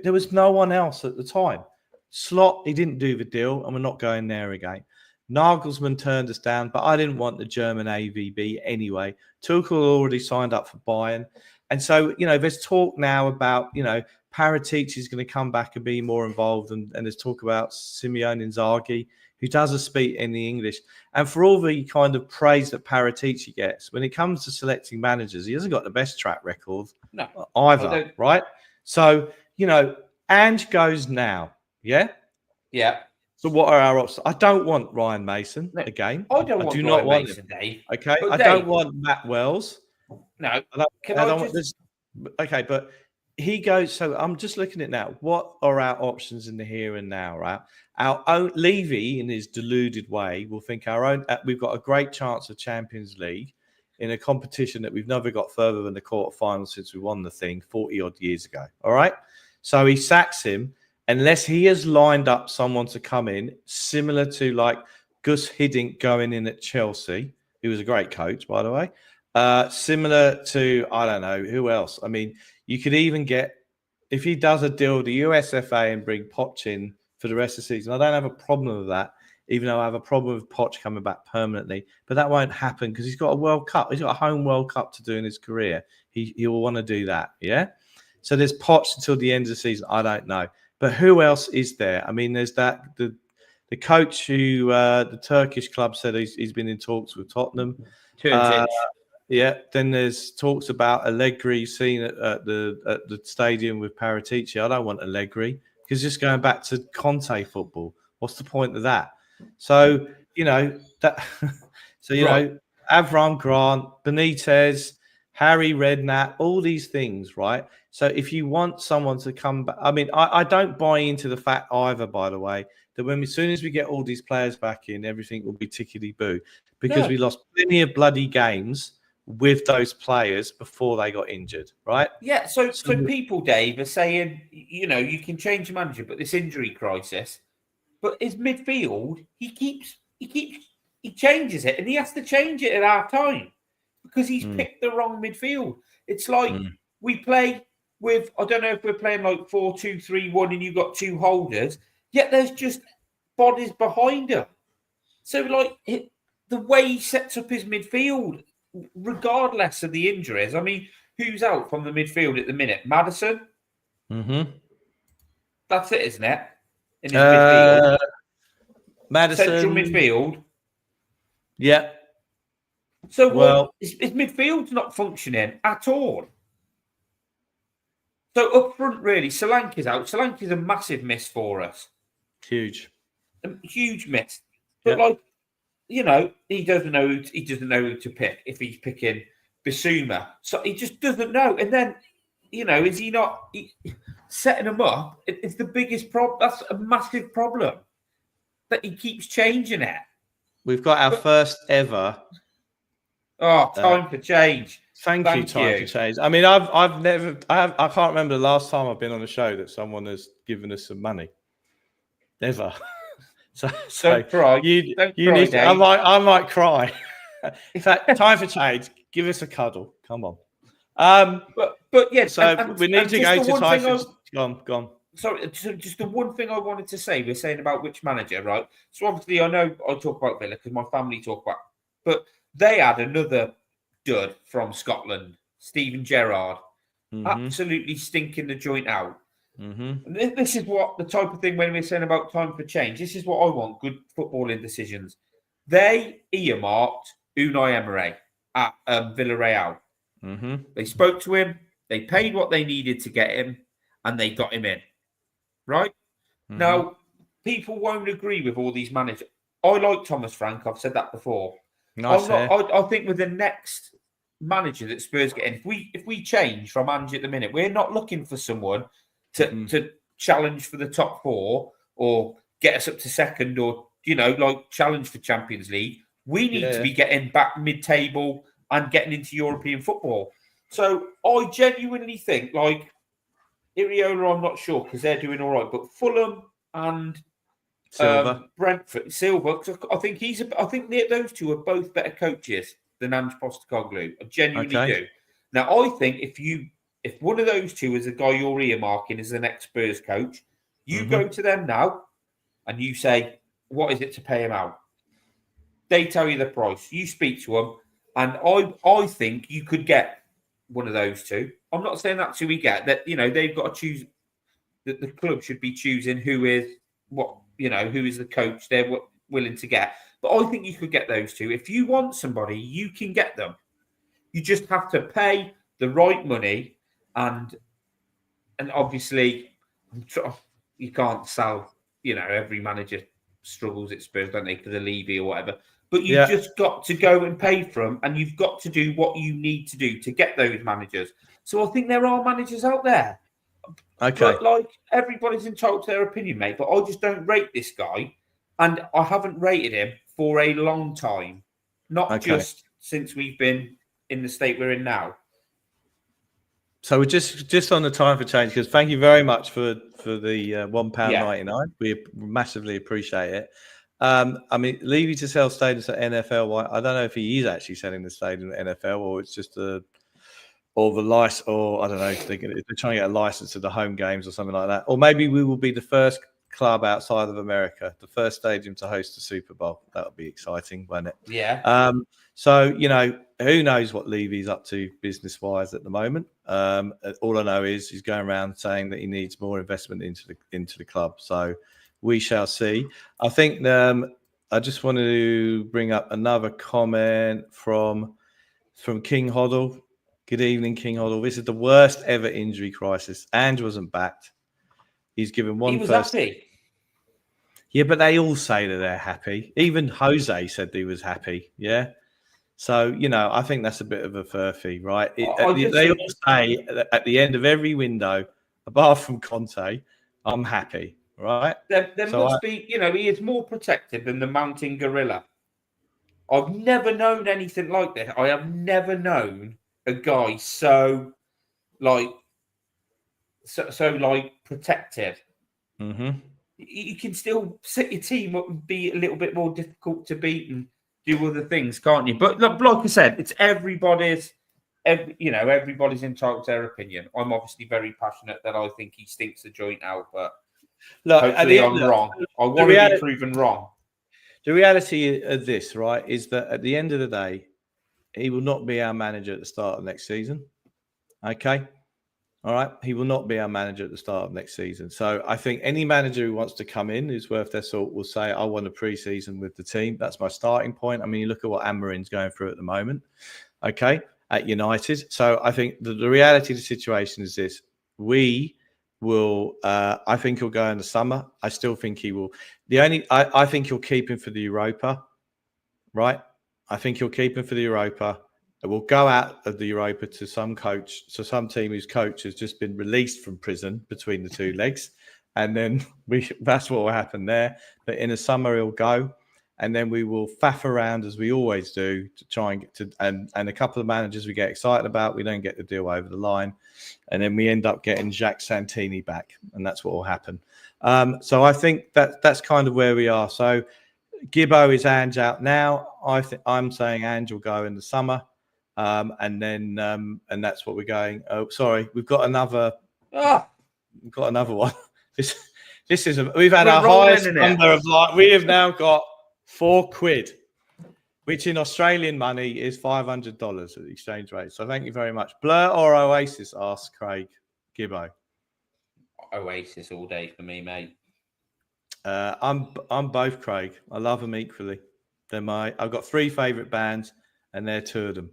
There was no one else at the time. Slot, he didn't do the deal, and we're not going there again. Nagelsmann turned us down, but I didn't want the German AVB anyway. Tuchel already signed up for Bayern. And so, there's talk now about, Paratici is going to come back and be more involved. And there's talk about Simeone Inzaghi, who doesn't speak any English. And for all the kind of praise that Paratici gets, when it comes to selecting managers, he hasn't got the best track record either, right? So, Ange goes now, yeah? Yeah. So what are our options? I don't want Ryan Mason again. I do not want Mason, Dave. Okay, I don't want Matt Wells. No. Okay, but he goes. So I'm just looking at now. What are our options in the here and now? Right, our own Levy, in his deluded way, will think our own. We've got a great chance of Champions League in a competition that we've never got further than the quarterfinals since we won the thing 40 odd years ago. All right, so he sacks him. Unless he has lined up someone to come in, similar to like Gus Hiddink going in at Chelsea, who was a great coach, by the way. Similar to, I don't know, who else? I mean, you could even get, if he does a deal with the USFA and bring Poch in for the rest of the season, I don't have a problem with that, even though I have a problem with Poch coming back permanently. But that won't happen because he's got a World Cup. He's got a home World Cup to do in his career. He will want to do that, yeah? So there's Poch until the end of the season. I don't know. But who else is there? I mean, there's the coach who the Turkish club said he's been in talks with Tottenham. Yeah. Then there's talks about Allegri seen at the stadium with Paratici. I don't want Allegri because just going back to Conte football. What's the point of that? So that. So right. Avram Grant, Benitez, Harry Redknapp, all these things, right? So if you want someone to come back, I mean, I don't buy into the fact either, by the way, that as soon as we get all these players back in, everything will be tickety-boo because we lost plenty of bloody games with those players before they got injured, right? Yeah, so people, Dave, are saying, you can change your manager, but this injury crisis, but his midfield, he changes it, and he has to change it at our time because he's picked the wrong midfield. It's like we play with, I don't know if we're playing like 4-2-3-1 and you've got 2 holders, yet there's just bodies behind him. So, the way he sets up his midfield, regardless of the injuries, I mean, who's out from the midfield at the minute? Maddison? Mm-hmm. That's it, isn't it? In his midfield. Maddison. Central midfield. Yeah. So, his midfield's not functioning at all. So up front, really, Solanke's out. Solanke's a massive miss for us. Huge. A huge miss. But he doesn't know who to pick if he's picking Bissouma. So he just doesn't know. And then, is he not setting him up? It's the biggest problem. That's a massive problem. that he keeps changing it. We've got our first ever. Time for change. Thank you. Time for change. I mean, I can't remember the last time I've been on a show that someone has given us some money. Never. So don't cry. You don't need cry, to, Dave. I might cry. In fact, time for change. Give us a cuddle. Come on. But yeah. So we need to go to time for. Go on. Sorry, just the one thing I wanted to say. We're saying about which manager, right? So obviously, I know I talk about Villa because my family talk about, but they had another dud from Scotland, Steven Gerrard, absolutely stinking the joint out. And this is what the type of thing when we're saying about time for change. This is what I want: good footballing decisions. They earmarked Unai Emery at Villarreal. They spoke to him. They paid what they needed to get him, and they got him in. Right now, people won't agree with all these managers. I like Thomas Frank. I've said that before. Nice. I think with the next manager that Spurs get in, if we change from Ange at the minute, we're not looking for someone to challenge for the top four or get us up to second or like challenge for Champions League. We need to be getting back mid-table and getting into European football. So I genuinely think like Iriola, I'm not sure because they're doing all right, but Fulham and Brentford, Silva. I think those two are both better coaches than Ange Postecoglou. I genuinely do. Now, I think if one of those two is a guy you're earmarking as the next Spurs coach, you go to them now and you say, "What is it to pay him out?" They tell you the price. You speak to them, and I think you could get one of those two. I'm not saying that's who we get. That they've got to choose. That the club should be choosing who is the coach they're willing to get. But I think you could get those two. If you want somebody, you can get them. You just have to pay the right money, and obviously you can't sell. Every manager struggles at Spurs, don't they? Because of Levy or whatever. But you've just got to go and pay for them, and you've got to do what you need to do to get those managers. So I think there are managers out there. Okay. But everybody's entitled to their opinion, mate. But I just don't rate this guy, and I haven't rated him for a long time. Not just since we've been in the state we're in now. So we're just on the time for change because thank you very much for the £1.99. We massively appreciate it. I mean, Levy to sell stadiums at NFL. I don't know if he is actually selling the stadium at NFL or it's just the license, or I don't know. They're trying to get a license to the home games or something like that. Or maybe we will be the first club outside of America, the first stadium to host the Super Bowl. That would be exciting, won't it? Yeah. So who knows what Levy's up to business-wise at the moment. All I know is he's going around saying that he needs more investment into the club. So we shall see. I think I just wanted to bring up another comment from King Hoddle. Good evening, King Hoddle. This is the worst ever injury crisis. Ange wasn't backed. He's given one. He was happy. Yeah, but they all say that they're happy. Even Jose said he was happy. Yeah. So, I think that's a bit of a furphy, right? They all say at the end of every window, apart from Conte, I'm happy, right? There must be, he is more protected than the mountain gorilla. I've never known anything like this. I have never known a guy so protective. You can still set your team up and be a little bit more difficult to beat and do other things, can't you? But like I said, it's everybody's entitled to their opinion. I'm obviously very passionate that I think he stinks the joint out, but hopefully I'm wrong. I want to be proven wrong. The reality of this, right, is that at the end of the day, he will not be our manager at the start of next season. Okay? All right? He will not be our manager at the start of next season. So I think any manager who wants to come in who's worth their salt will say, I want a pre-season with the team. That's my starting point. I mean, you look at what Amarin's going through at the moment, okay, at United. So I think the reality of the situation is this. We will, I think he'll go in the summer. I still think he will. I think he'll keep him for the Europa, right? I think he'll keep him for the Europa. It will go out of the Europa to some coach, to some team whose coach has just been released from prison between the two legs. and then that's what will happen there. But in the summer, he'll go, and then we will faff around as we always do to try and get to. And a couple of managers we get excited about, we don't get the deal over the line, and then we end up getting Jacques Santini back, and that's what will happen. So I think that's kind of where we are. So Gibbo is Ange out now. I'm saying Ange will go in the summer, and that's what we're going. Oh, sorry, we've got another. We've got another one. This is we've had our highest number of we have now got £4, which in Australian money is $500 at the exchange rate. So thank you very much. Blur or Oasis? Asks Craig Gibbo. Oasis all day for me, mate. I'm both, Craig. I love them equally. I've got 3 favourite bands, and they're 2 of them.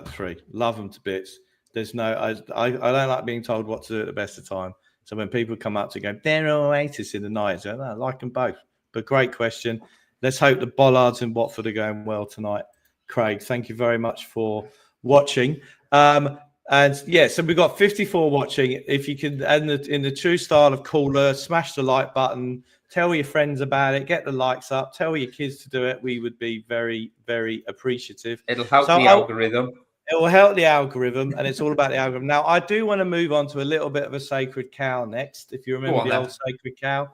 3. Love them to bits. There's no. I don't like being told what to do at the best of time. So when people come up to go, they're Oasis in the night, I like them both. But great question. Let's hope the Bollards and Watford are going well tonight. Craig, thank you very much for watching. And yeah, so we've got 54 watching. If you can, in the true style of Caller, smash the like button, tell your friends about it, get the likes up, tell your kids to do it. We would be very, very appreciative. It'll help the algorithm. It will help the algorithm, and it's all about the algorithm. Now, I do want to move on to a little bit of a sacred cow next. If you remember the old sacred cow,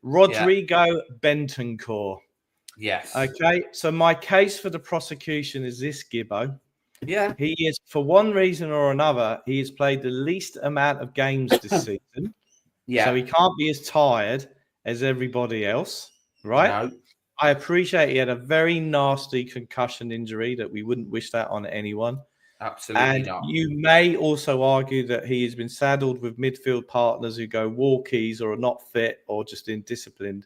Rodrigo Bentancur. Yes. Okay, so my case for the prosecution is this, Gibbo. Yeah. He is, for one reason or another, he has played the least amount of games this season. Yeah. So he can't be as tired as everybody else, right? No. I appreciate he had a very nasty concussion injury that we wouldn't wish that on anyone. Absolutely not. You may also argue that he has been saddled with midfield partners who go walkies or are not fit or just indisciplined.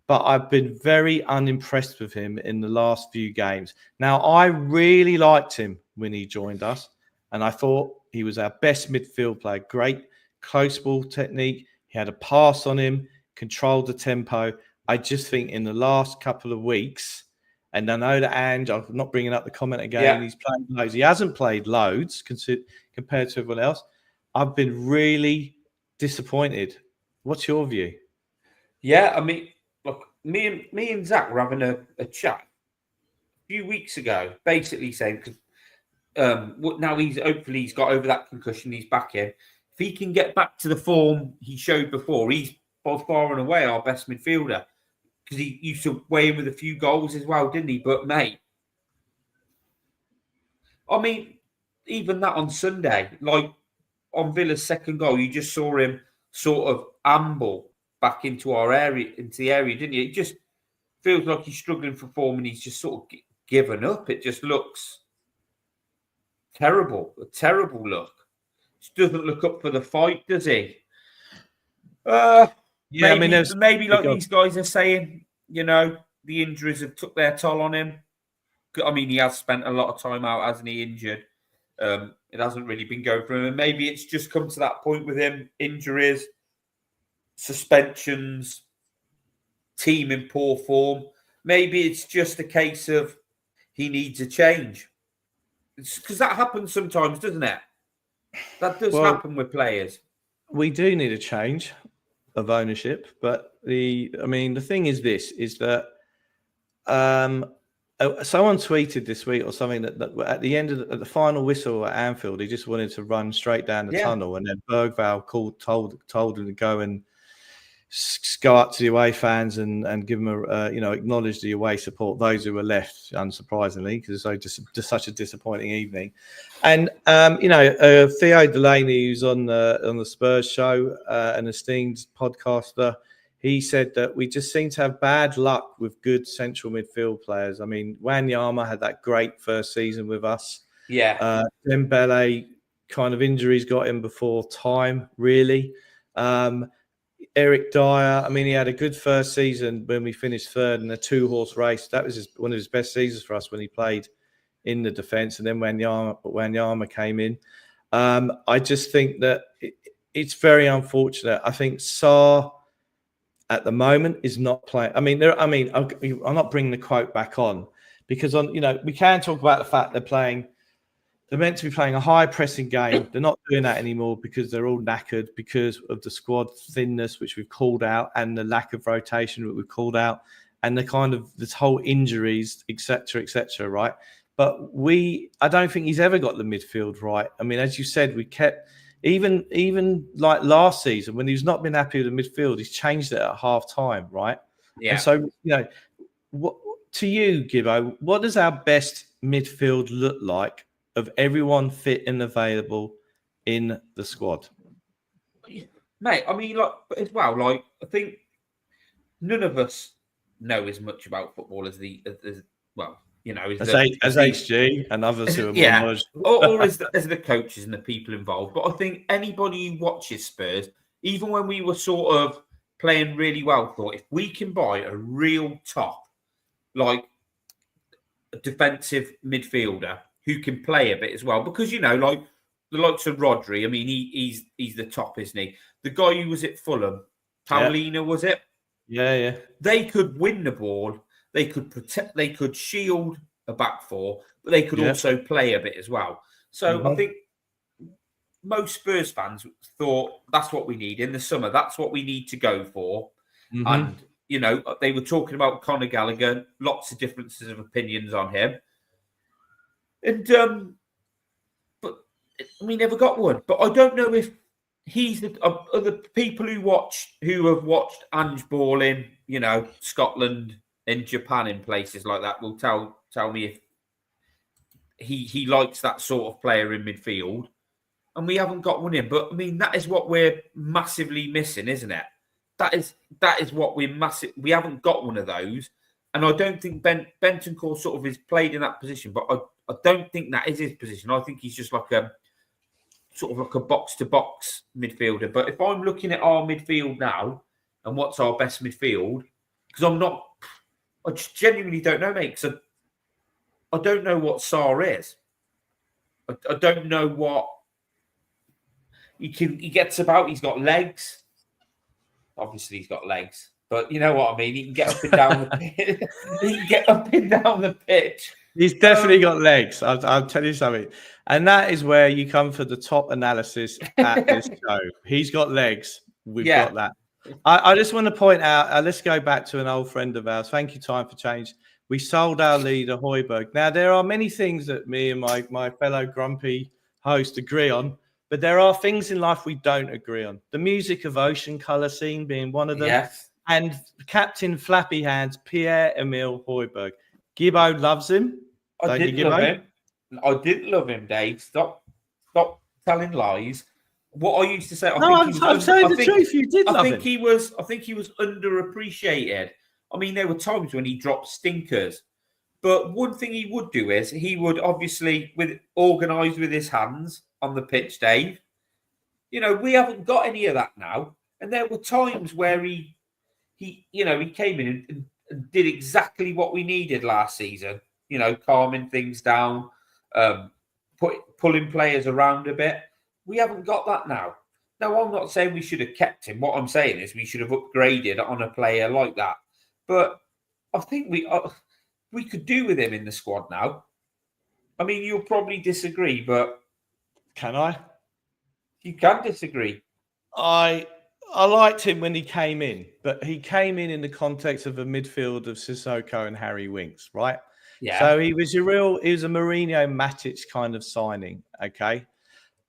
But I've been very unimpressed with him in the last few games. Now, I really liked him when he joined us, and I thought he was our best midfield player. Great close ball technique. He had a pass on him, controlled the tempo. I just think in the last couple of weeks, and I know that Ange, I'm not bringing up the comment again, he's played loads. He hasn't played loads compared to everyone else. I've been really disappointed. What's your view? Yeah, I mean, look, me and Zach were having a chat a few weeks ago, basically saying, now he's got over that concussion, he's back in. If he can get back to the form he showed before, he's by far and away our best midfielder. Because he used to weigh in with a few goals as well, didn't he? But, mate, I mean, even that on Sunday, like on Villa's second goal, you just saw him sort of amble back into the area, didn't you? It just feels like he's struggling for form and he's just sort of given up. It just looks terrible, a terrible look. Just doesn't look up for the fight, does he? Yeah, maybe like these guys are saying, the injuries have took their toll on him. I mean, he has spent a lot of time out, hasn't he, injured? It hasn't really been going for him. And maybe it's just come to that point with him, injuries, suspensions, team in poor form. Maybe it's just a case of he needs a change. Because that happens sometimes, doesn't it? That does happen with players. We do need a change of ownership, but the thing is that someone tweeted this week or something that at the end of the final whistle at Anfield, he just wanted to run straight down the tunnel, and then Bergvall told him to go and go up to the away fans and give them acknowledge the away support, those who were left, unsurprisingly, because it's just such a disappointing evening. And Theo Delaney, who's on the Spurs show, an esteemed podcaster, he said that we just seem to have bad luck with good central midfield players. I mean, Wanyama had that great first season with us. Yeah. Dembele, kind of injuries got him before time, really. Eric Dyer, he had a good first season when we finished third in a 2-horse race. That was one of his best seasons for us when he played in the defence. And then Wanyama came in. I just think that it's very unfortunate. I think Sarr at the moment is not playing. I'm not bringing the quote back on because we can talk about the fact they're playing They're meant to be playing a high pressing game. They're not doing that anymore because they're all knackered because of the squad thinness, which we've called out, and the lack of rotation that we've called out, and the kind of this whole injuries, etc., right? But I don't think he's ever got the midfield right. I mean, as you said, we kept even like last season when he's not been happy with the midfield, he's changed it at half time, right? Yeah. And so, what to you, Gibbo, what does our best midfield look like of everyone fit and available in the squad? Mate, I mean, like, as well, like, I think none of us know as much about football as HG and others who are more knowledgeable. or as the coaches and the people involved. But I think anybody who watches Spurs, even when we were sort of playing really well, thought if we can buy a real top, like a defensive midfielder who can play a bit as well, because like the likes of Rodri, I mean, he's the top, isn't he? The guy who was at Fulham, Paulina, was it? Yeah. They could win the ball. They could protect. They could shield a back four, but they could also play a bit as well. So I think most Spurs fans thought that's what we need in the summer. That's what we need to go for. And they were talking about Conor Gallagher. Lots of differences of opinions on him. And but we never got one. But I don't know if he's the other people who have watched Ange Ball in, Scotland and Japan in places like that will tell me if he likes that sort of player in midfield. And we haven't got one in. But I mean, that is what we're massively missing, isn't it? That is what we're massive. We haven't got one of those. And I don't think Bentancur sort of is played in that position, but I don't think that is his position. I think he's just like a sort of like a box-to-box midfielder. But if I'm looking at our midfield now and what's our best midfield, because I just genuinely don't know, mate, because I don't know what Sarr is. I don't know what he gets about. He's got legs. Obviously, he's got legs. But you know what I mean? He can get up and down the pitch. He can get up and down the pitch. He's definitely got legs. I'll tell you something. And that is where you come for the top analysis at this show. He's got legs. We've got that. I just want to point out, let's go back to an old friend of ours. Thank you, Time for Change. We sold our leader, Højbjerg. Now, there are many things that me and my fellow grumpy host agree on, but there are things in life we don't agree on. The music of Ocean Colour Scene being one of them. Yes. And Captain Flappy Hands, Pierre-Emile Højbjerg. Gibbo loves him. I didn't love him, Dave. Stop telling lies. What I used to say, I'm saying the truth. You did love him. I think he was underappreciated. I mean, there were times when he dropped stinkers. But one thing he would do is he would obviously organise with his hands on the pitch, Dave. We haven't got any of that now. And there were times where he came in and did exactly what we needed last season. Calming things down, pulling players around a bit. We haven't got that now. Now, I'm not saying we should have kept him. What I'm saying is we should have upgraded on a player like that. But I think we could do with him in the squad now. I mean, you'll probably disagree, but... Can I? You can disagree. I liked him when he came in, but he came in the context of a midfield of Sissoko and Harry Winks, right? Yeah. So he was a Mourinho Matic kind of signing, okay?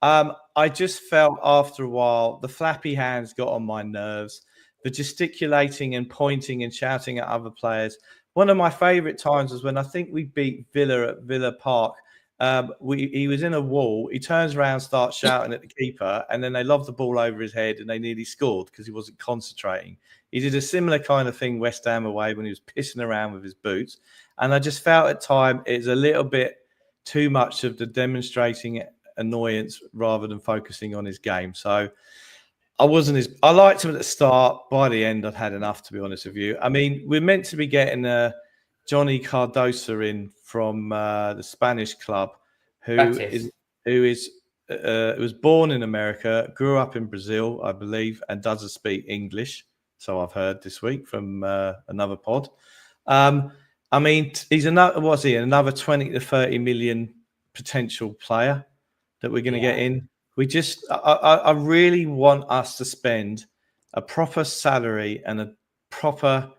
I just felt after a while, the flappy hands got on my nerves, the gesticulating and pointing and shouting at other players. One of my favourite times was when I think we beat Villa at Villa Park. He was in a wall. He turns around, starts shouting at the keeper, and then they lobbed the ball over his head and they nearly scored because he wasn't concentrating. He did a similar kind of thing West Ham away when he was pissing around with his boots. And I just felt at time it's a little bit too much of the demonstrating annoyance rather than focusing on his game. So I liked him at the start. By the end, I'd had enough, to be honest with you. I mean, we're meant to be getting Johnny Cardosa in from the Spanish club, who was born in America, grew up in Brazil, I believe, and doesn't speak English. So I've heard this week from another pod. I mean, he's another 20 to 30 million potential player that we're going to get in. I really want us to spend a proper salary and a proper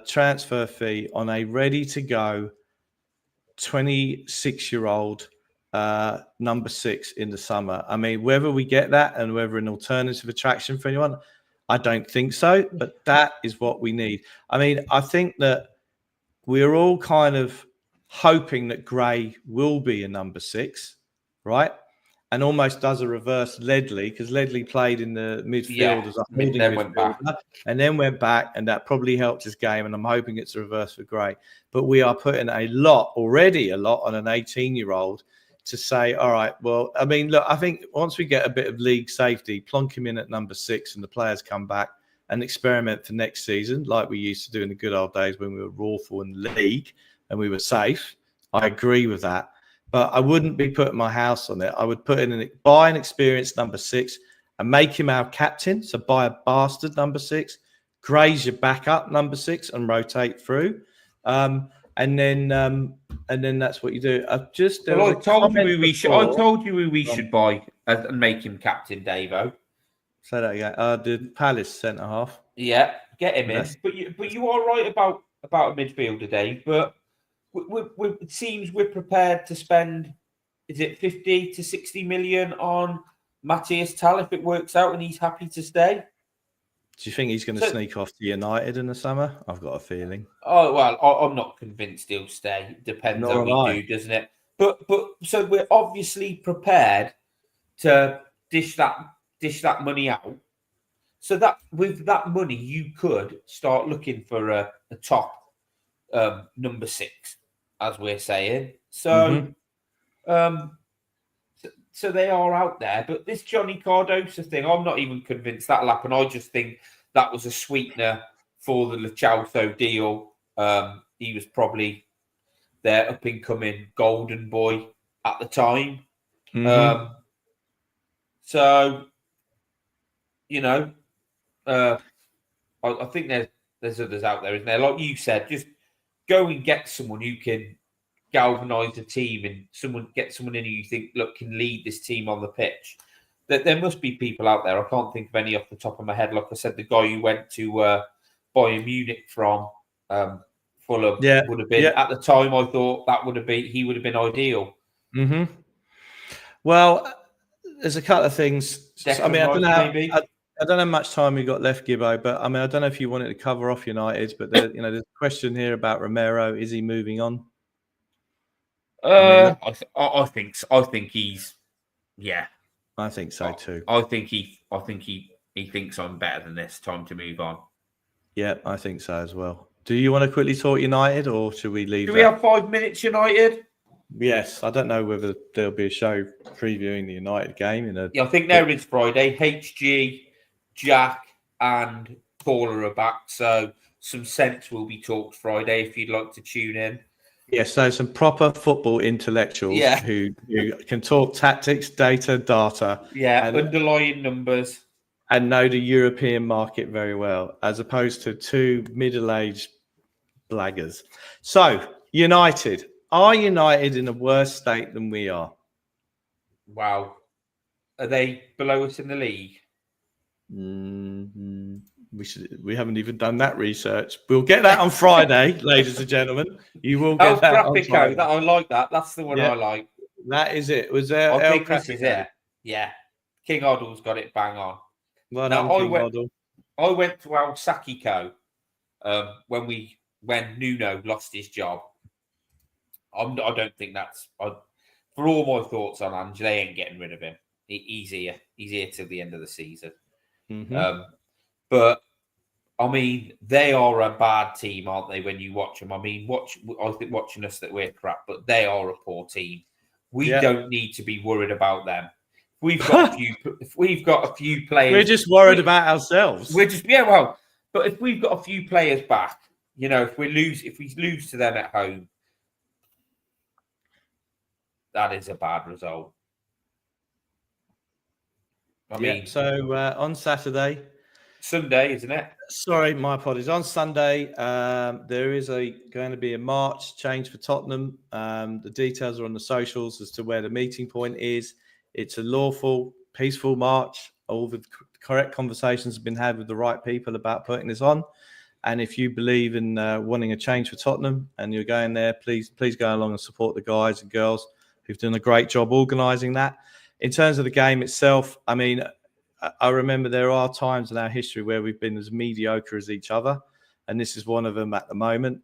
transfer fee on a ready-to-go 26-year-old number 6 in the summer. I mean, whether we get that and whether an alternative attraction for anyone, I don't think so, but that is what we need. I mean, I think that we're all kind of hoping that Gray will be a number 6, right? And almost does a reverse Ledley, because Ledley played in the midfield as a holding midfielder and then went back, and that probably helped his game. And I'm hoping it's a reverse for Gray. But we are putting already a lot on an 18-year-old to say, all right, well, I mean, look, I think once we get a bit of league safety, plonk him in at number 6 and the players come back and experiment for next season, like we used to do in the good old days when we were awful in the league and we were safe. I agree with that. But I wouldn't be putting my house on it. I would buy an experienced number 6 and make him our captain. So buy a bastard number 6, Gray's your backup number 6 and rotate through. And then that's what you do. I told you who we should buy and make him captain, Davo. Say that again. The Palace centre half. Yeah, get him in. But you are right about a midfielder, Dave. But it seems we're prepared to spend, is it 50 to 60 million on Matthias Tal if it works out and he's happy to stay? Do you think he's going to sneak off to United in the summer? I've got a feeling. Oh, well, I'm not convinced he'll stay. Depends how we do, doesn't it? But so we're obviously prepared to dish that money out. So that with that money, you could start looking for a top number 6, as we're saying. So, so they are out there. But this Johnny Cardoso thing, I'm not even convinced that'll happen. I just think that was a sweetener for the Lo Celso deal. He was probably their up-and-coming golden boy at the time. So, you know, I think there's others out there, isn't there? Like you said, just go and get someone who can galvanise the team and get someone in who you think, look, can lead this team on the pitch. There must be people out there. I can't think of any off the top of my head. Like I said, the guy who went to Bayern Munich from Fulham would have been, at the time, I thought he would have been ideal. Well, there's a couple of things. I mean, I don't know how much time we got left, Gibbo, but I mean, I don't know if you wanted to cover off United, but there's a question here about Romero. Is he moving on? I think he's, yeah. I think so too. I think he thinks I'm better than this. Time to move on. Yeah, I think so as well. Do you want to quickly talk United, or should we leave? Do we have 5 minutes, United? Yes, I don't know whether there'll be a show previewing the United game. I think there is Friday. HG, Jack, and Paula are back, so some sense will be talked Friday if you'd like to tune in. Yes, so some proper football intellectuals who can talk tactics, data, and underlying numbers, and know the European market very well, as opposed to 2 middle-aged blaggers. So, United. Are United in a worse state than we are? Wow. Are they below us in the league? We haven't even done that research. We'll get that on Friday, ladies and gentlemen. You will get that on Friday. I like that. That's the one I like. That is it. Was there? I think this is it. Yeah. King Oddle's got it bang on. Well done, King Oddle. I went to Al Sakiko when Nuno lost his job. I don't think for all my thoughts on Ange, they ain't getting rid of him. He's here till the end of the season. But I mean, they are a bad team, aren't they? When you watch them, I mean, I think watching us that we're crap, but they are a poor team. We don't need to be worried about them. If we've got a few players, we're just worried about ourselves. But if we've got a few players back, if we lose to them at home, that is a bad result. I mean, so on Saturday, Sunday, isn't it? Sorry, my apologies. On Sunday, there is going to be a march change for Tottenham. The details are on the socials as to where the meeting point is. It's a lawful, peaceful march. All the correct conversations have been had with the right people about putting this on. And if you believe in wanting a change for Tottenham and you're going there, please go along and support the guys and girls who've done a great job organising that. In terms of the game itself, I mean, I remember there are times in our history where we've been as mediocre as each other, and this is one of them at the moment.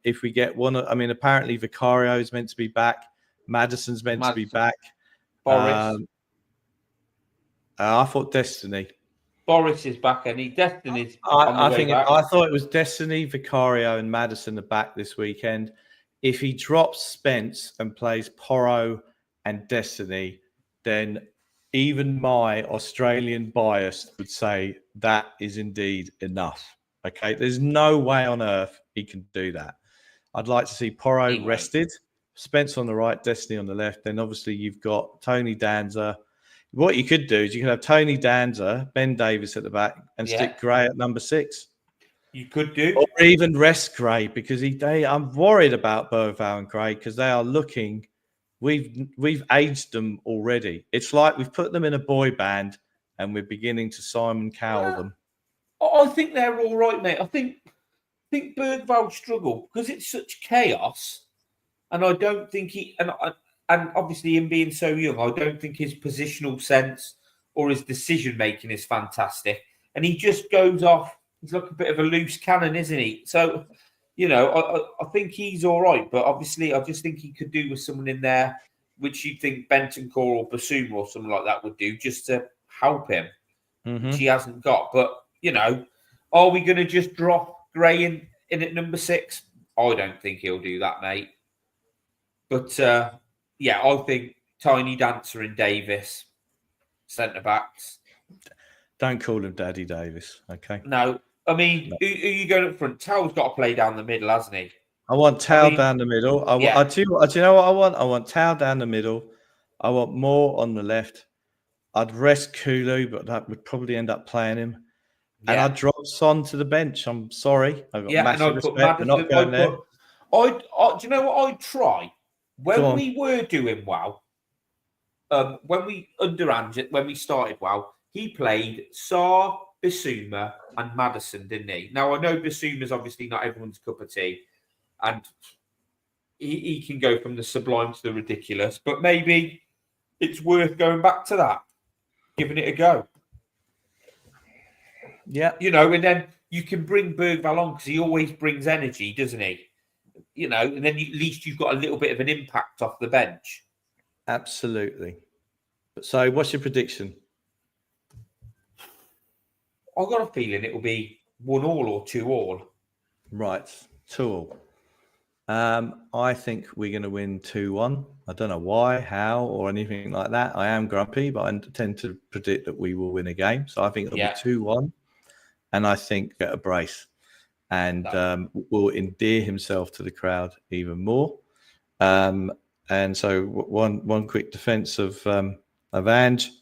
If we get one, I mean, apparently Vicario is meant to be back. Madison's meant to be back. Boris. I thought Destiny. Boris is back, and Destiny's on the way back. I thought it was Destiny, Vicario, and Madison are back this weekend. If he drops Spence and plays Porro and Destiny, then even my Australian bias would say that is indeed enough. Okay, there's no way on earth he can do that. I'd like to see Porro rested, Spence on the right, Destiny on the left. Then obviously you've got Tony Danza. What you could do is you could have Tony Danza, Ben Davis at the back, and stick Gray at number 6. You could do, or even rest Gray, because I'm worried about Bergvall and Gray because they are looking. We've aged them already. It's like we've put them in a boy band and we're beginning to Simon Cowell them. I think they're all right, mate. I think Bergvall struggle because it's such chaos, and I don't think and obviously him being so young, I don't think his positional sense or his decision making is fantastic, and he just goes off. He's like a bit of a loose cannon, isn't he? So, I think he's all right, but obviously I just think he could do with someone in there, which you'd think Bentancur or Basuma or something like that would do, just to help him, which he hasn't got. But, are we going to just drop Gray in at number 6? I don't think he'll do that, mate. But, I think Tiny Dancer and Davis, centre-backs. Don't call him Daddy Davis, okay? No. I mean, who are you going up front? Tao's got to play down the middle, hasn't he? I want Tao down the middle. Do you know what I want? I want Tao down the middle. I want Moore on the left. I'd rest Kulu, but that would probably end up playing him. Yeah. And I'd drop Son to the bench. I'm sorry. I've got massive respect for not going there. Do you know what I'd try? When we were doing well, when we started well, he played Sarr, Basuma and Madison, didn't he? Now, I know Basuma's obviously not everyone's cup of tea, and he can go from the sublime to the ridiculous, but maybe it's worth going back to that, giving it a go. Yeah. And then you can bring Bergvall on because he always brings energy, doesn't he? And then at least you've got a little bit of an impact off the bench. Absolutely. So what's your prediction? I've got a feeling it will be 1-1 or 2-2. Right, 2-2. I think we're going to win 2-1. I don't know why, how, or anything like that. I am grumpy, but I tend to predict that we will win a game. So I think it'll be 2-1. And I think get a brace. And will endear himself to the crowd even more. And so one quick defence of Ange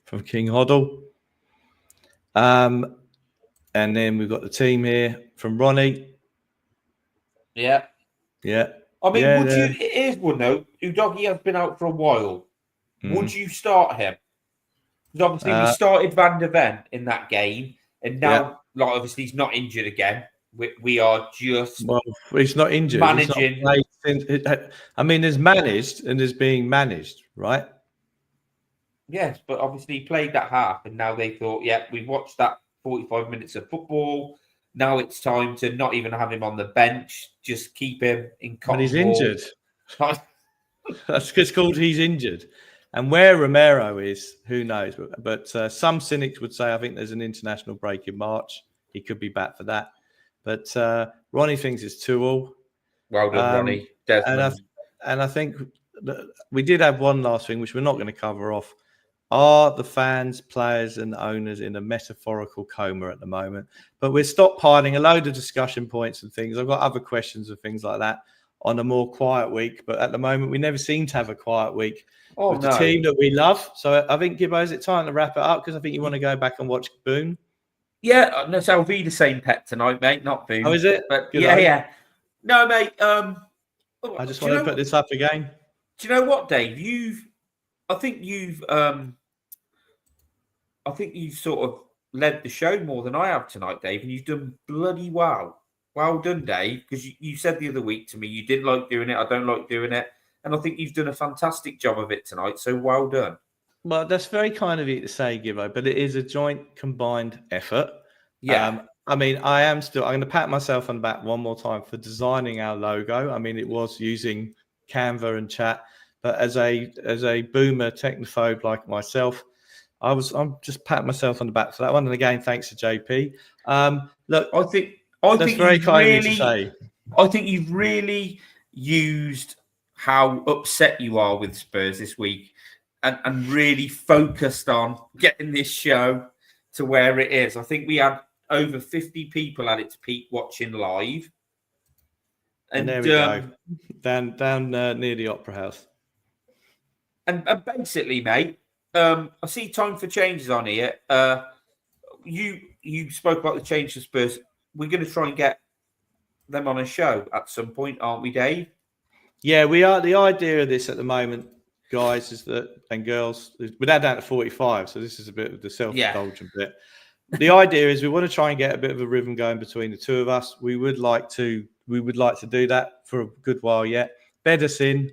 from King Hoddle. And then we've got the team here from Ronnie. Yeah. Yeah. I mean, here's one though. Udogie has been out for a while. Would you start him? Because obviously we started Van der Ven in that game, and now, obviously he's not injured again. We are just he's not injured. Managing. There's managed and there's being managed, right? Yes, but obviously he played that half, and now they thought, we've watched that 45 minutes of football. Now it's time to not even have him on the bench, just keep him in cotton. But he's injured. That's called he's injured. And where Romero is, who knows? But some cynics would say, I think there's an international break in March. He could be back for that. But Ronnie thinks it's 2-2. Well done, Ronnie. Desmond. And I think we did have one last thing, which we're not going to cover off. Are the fans, players and owners in a metaphorical coma at the moment? But we're stockpiling a load of discussion points and things. I've got other questions and things like that on a more quiet week. But at the moment, we never seem to have a quiet week with the team that we love. So I think, Gibbo, is it time to wrap it up? Because I think you want to go back and watch Boone. Yeah, no, so I'll be the same pet tonight, mate. Not Boom. Oh, is it? But Good yeah, on. yeah. No, mate. I just Do you want to know? put this up again. Do you know what, Dave? I think you've sort of led the show more than I have tonight, Dave, and you've done bloody well. Well done, Dave, because you said the other week to me you didn't like doing it. I don't like doing it, and I think you've done a fantastic job of it tonight. So well done. Well, that's very kind of you to say, Gibbo, but it is a joint combined effort. Yeah. I mean, I'm going to pat myself on the back one more time for designing our logo. I mean, it was using Canva and chat, but as a boomer technophobe like myself, I'm just patting myself on the back for that one. And again, thanks to JP. Look, I think that's very kind of you to say. I think you've really used how upset you are with Spurs this week and really focused on getting this show to where it is. I think we had over 50 people at its peak watching live. And there we go. Down near the Opera House. And basically, mate, I see time for changes on here. You spoke about the change for Spurs. We're going to try and get them on a show at some point, aren't we, Dave? Yeah, we are. The idea of this at the moment, guys, is that, and girls, we're now down to 45, so this is a bit of the self-indulgent bit. The idea is we want to try and get a bit of a rhythm going between the two of us. We would like to do that for a good while yet. Bed us in.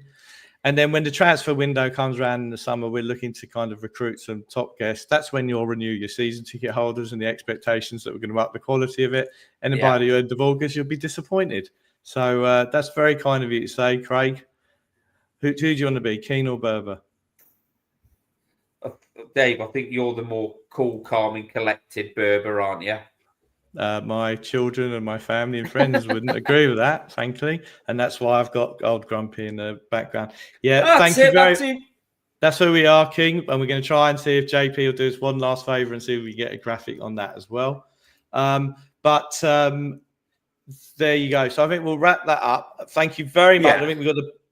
And then when the transfer window comes around in the summer, we're looking to kind of recruit some top guests. That's when you'll renew your season ticket holders and the expectations that we're going to up the quality of it. And then by the end of August, you'll be disappointed. So that's very kind of you to say, Craig. Who do you want to be, Keane or Berber? Dave, I think you're the more cool, calm and collected Berber, aren't you? My children and my family and friends wouldn't agree with that, frankly. And that's why I've got old Grumpy in the background. Yeah, thank you very much. That's who we are, King. And we're going to try and see if JP will do us one last favour and see if we get a graphic on that as well. But there you go. So I think we'll wrap that up. Thank you very much. I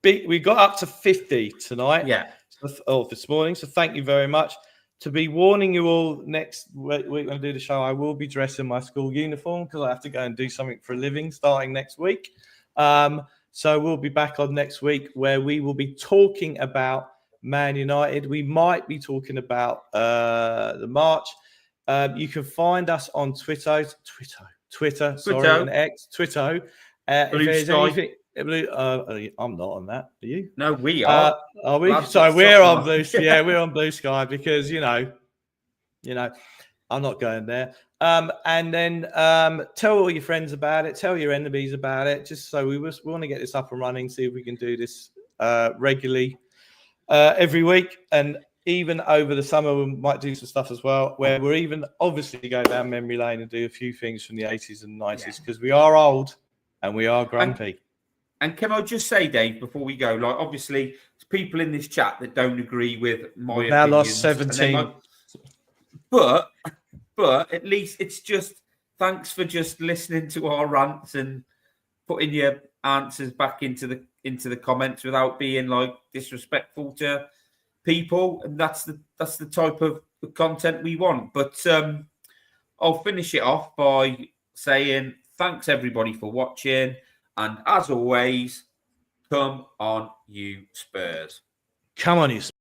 think we got up to 50 tonight. Yeah. This morning. So thank you very much. To be warning you all, next week when I do the show, I will be dressed in my school uniform because I have to go and do something for a living starting next week. So we'll be back on next week where we will be talking about Man United. We might be talking about the March. You can find us on Twitter, and X, Twitter. If there's anything, I'm not on that. Are you? No, we are. Are we? So we're on Blue. Yeah, we're on Blue Sky because you know, I'm not going there. And then tell all your friends about it. Tell your enemies about it. Just so we want to get this up and running. See if we can do this regularly every week, and even over the summer we might do some stuff as well. Where we're even obviously go down memory lane and do a few things from the 80s and 90s because we are old and we are grumpy. And can I just say, Dave, before we go, like obviously there's people in this chat that don't agree with my opinions. Now lost 17. But at least it's just thanks for just listening to our rants and putting your answers back into the comments without being like disrespectful to people. And that's the type of content we want. But I'll finish it off by saying thanks everybody for watching. And as always, come on, you Spurs. Come on, you Spurs.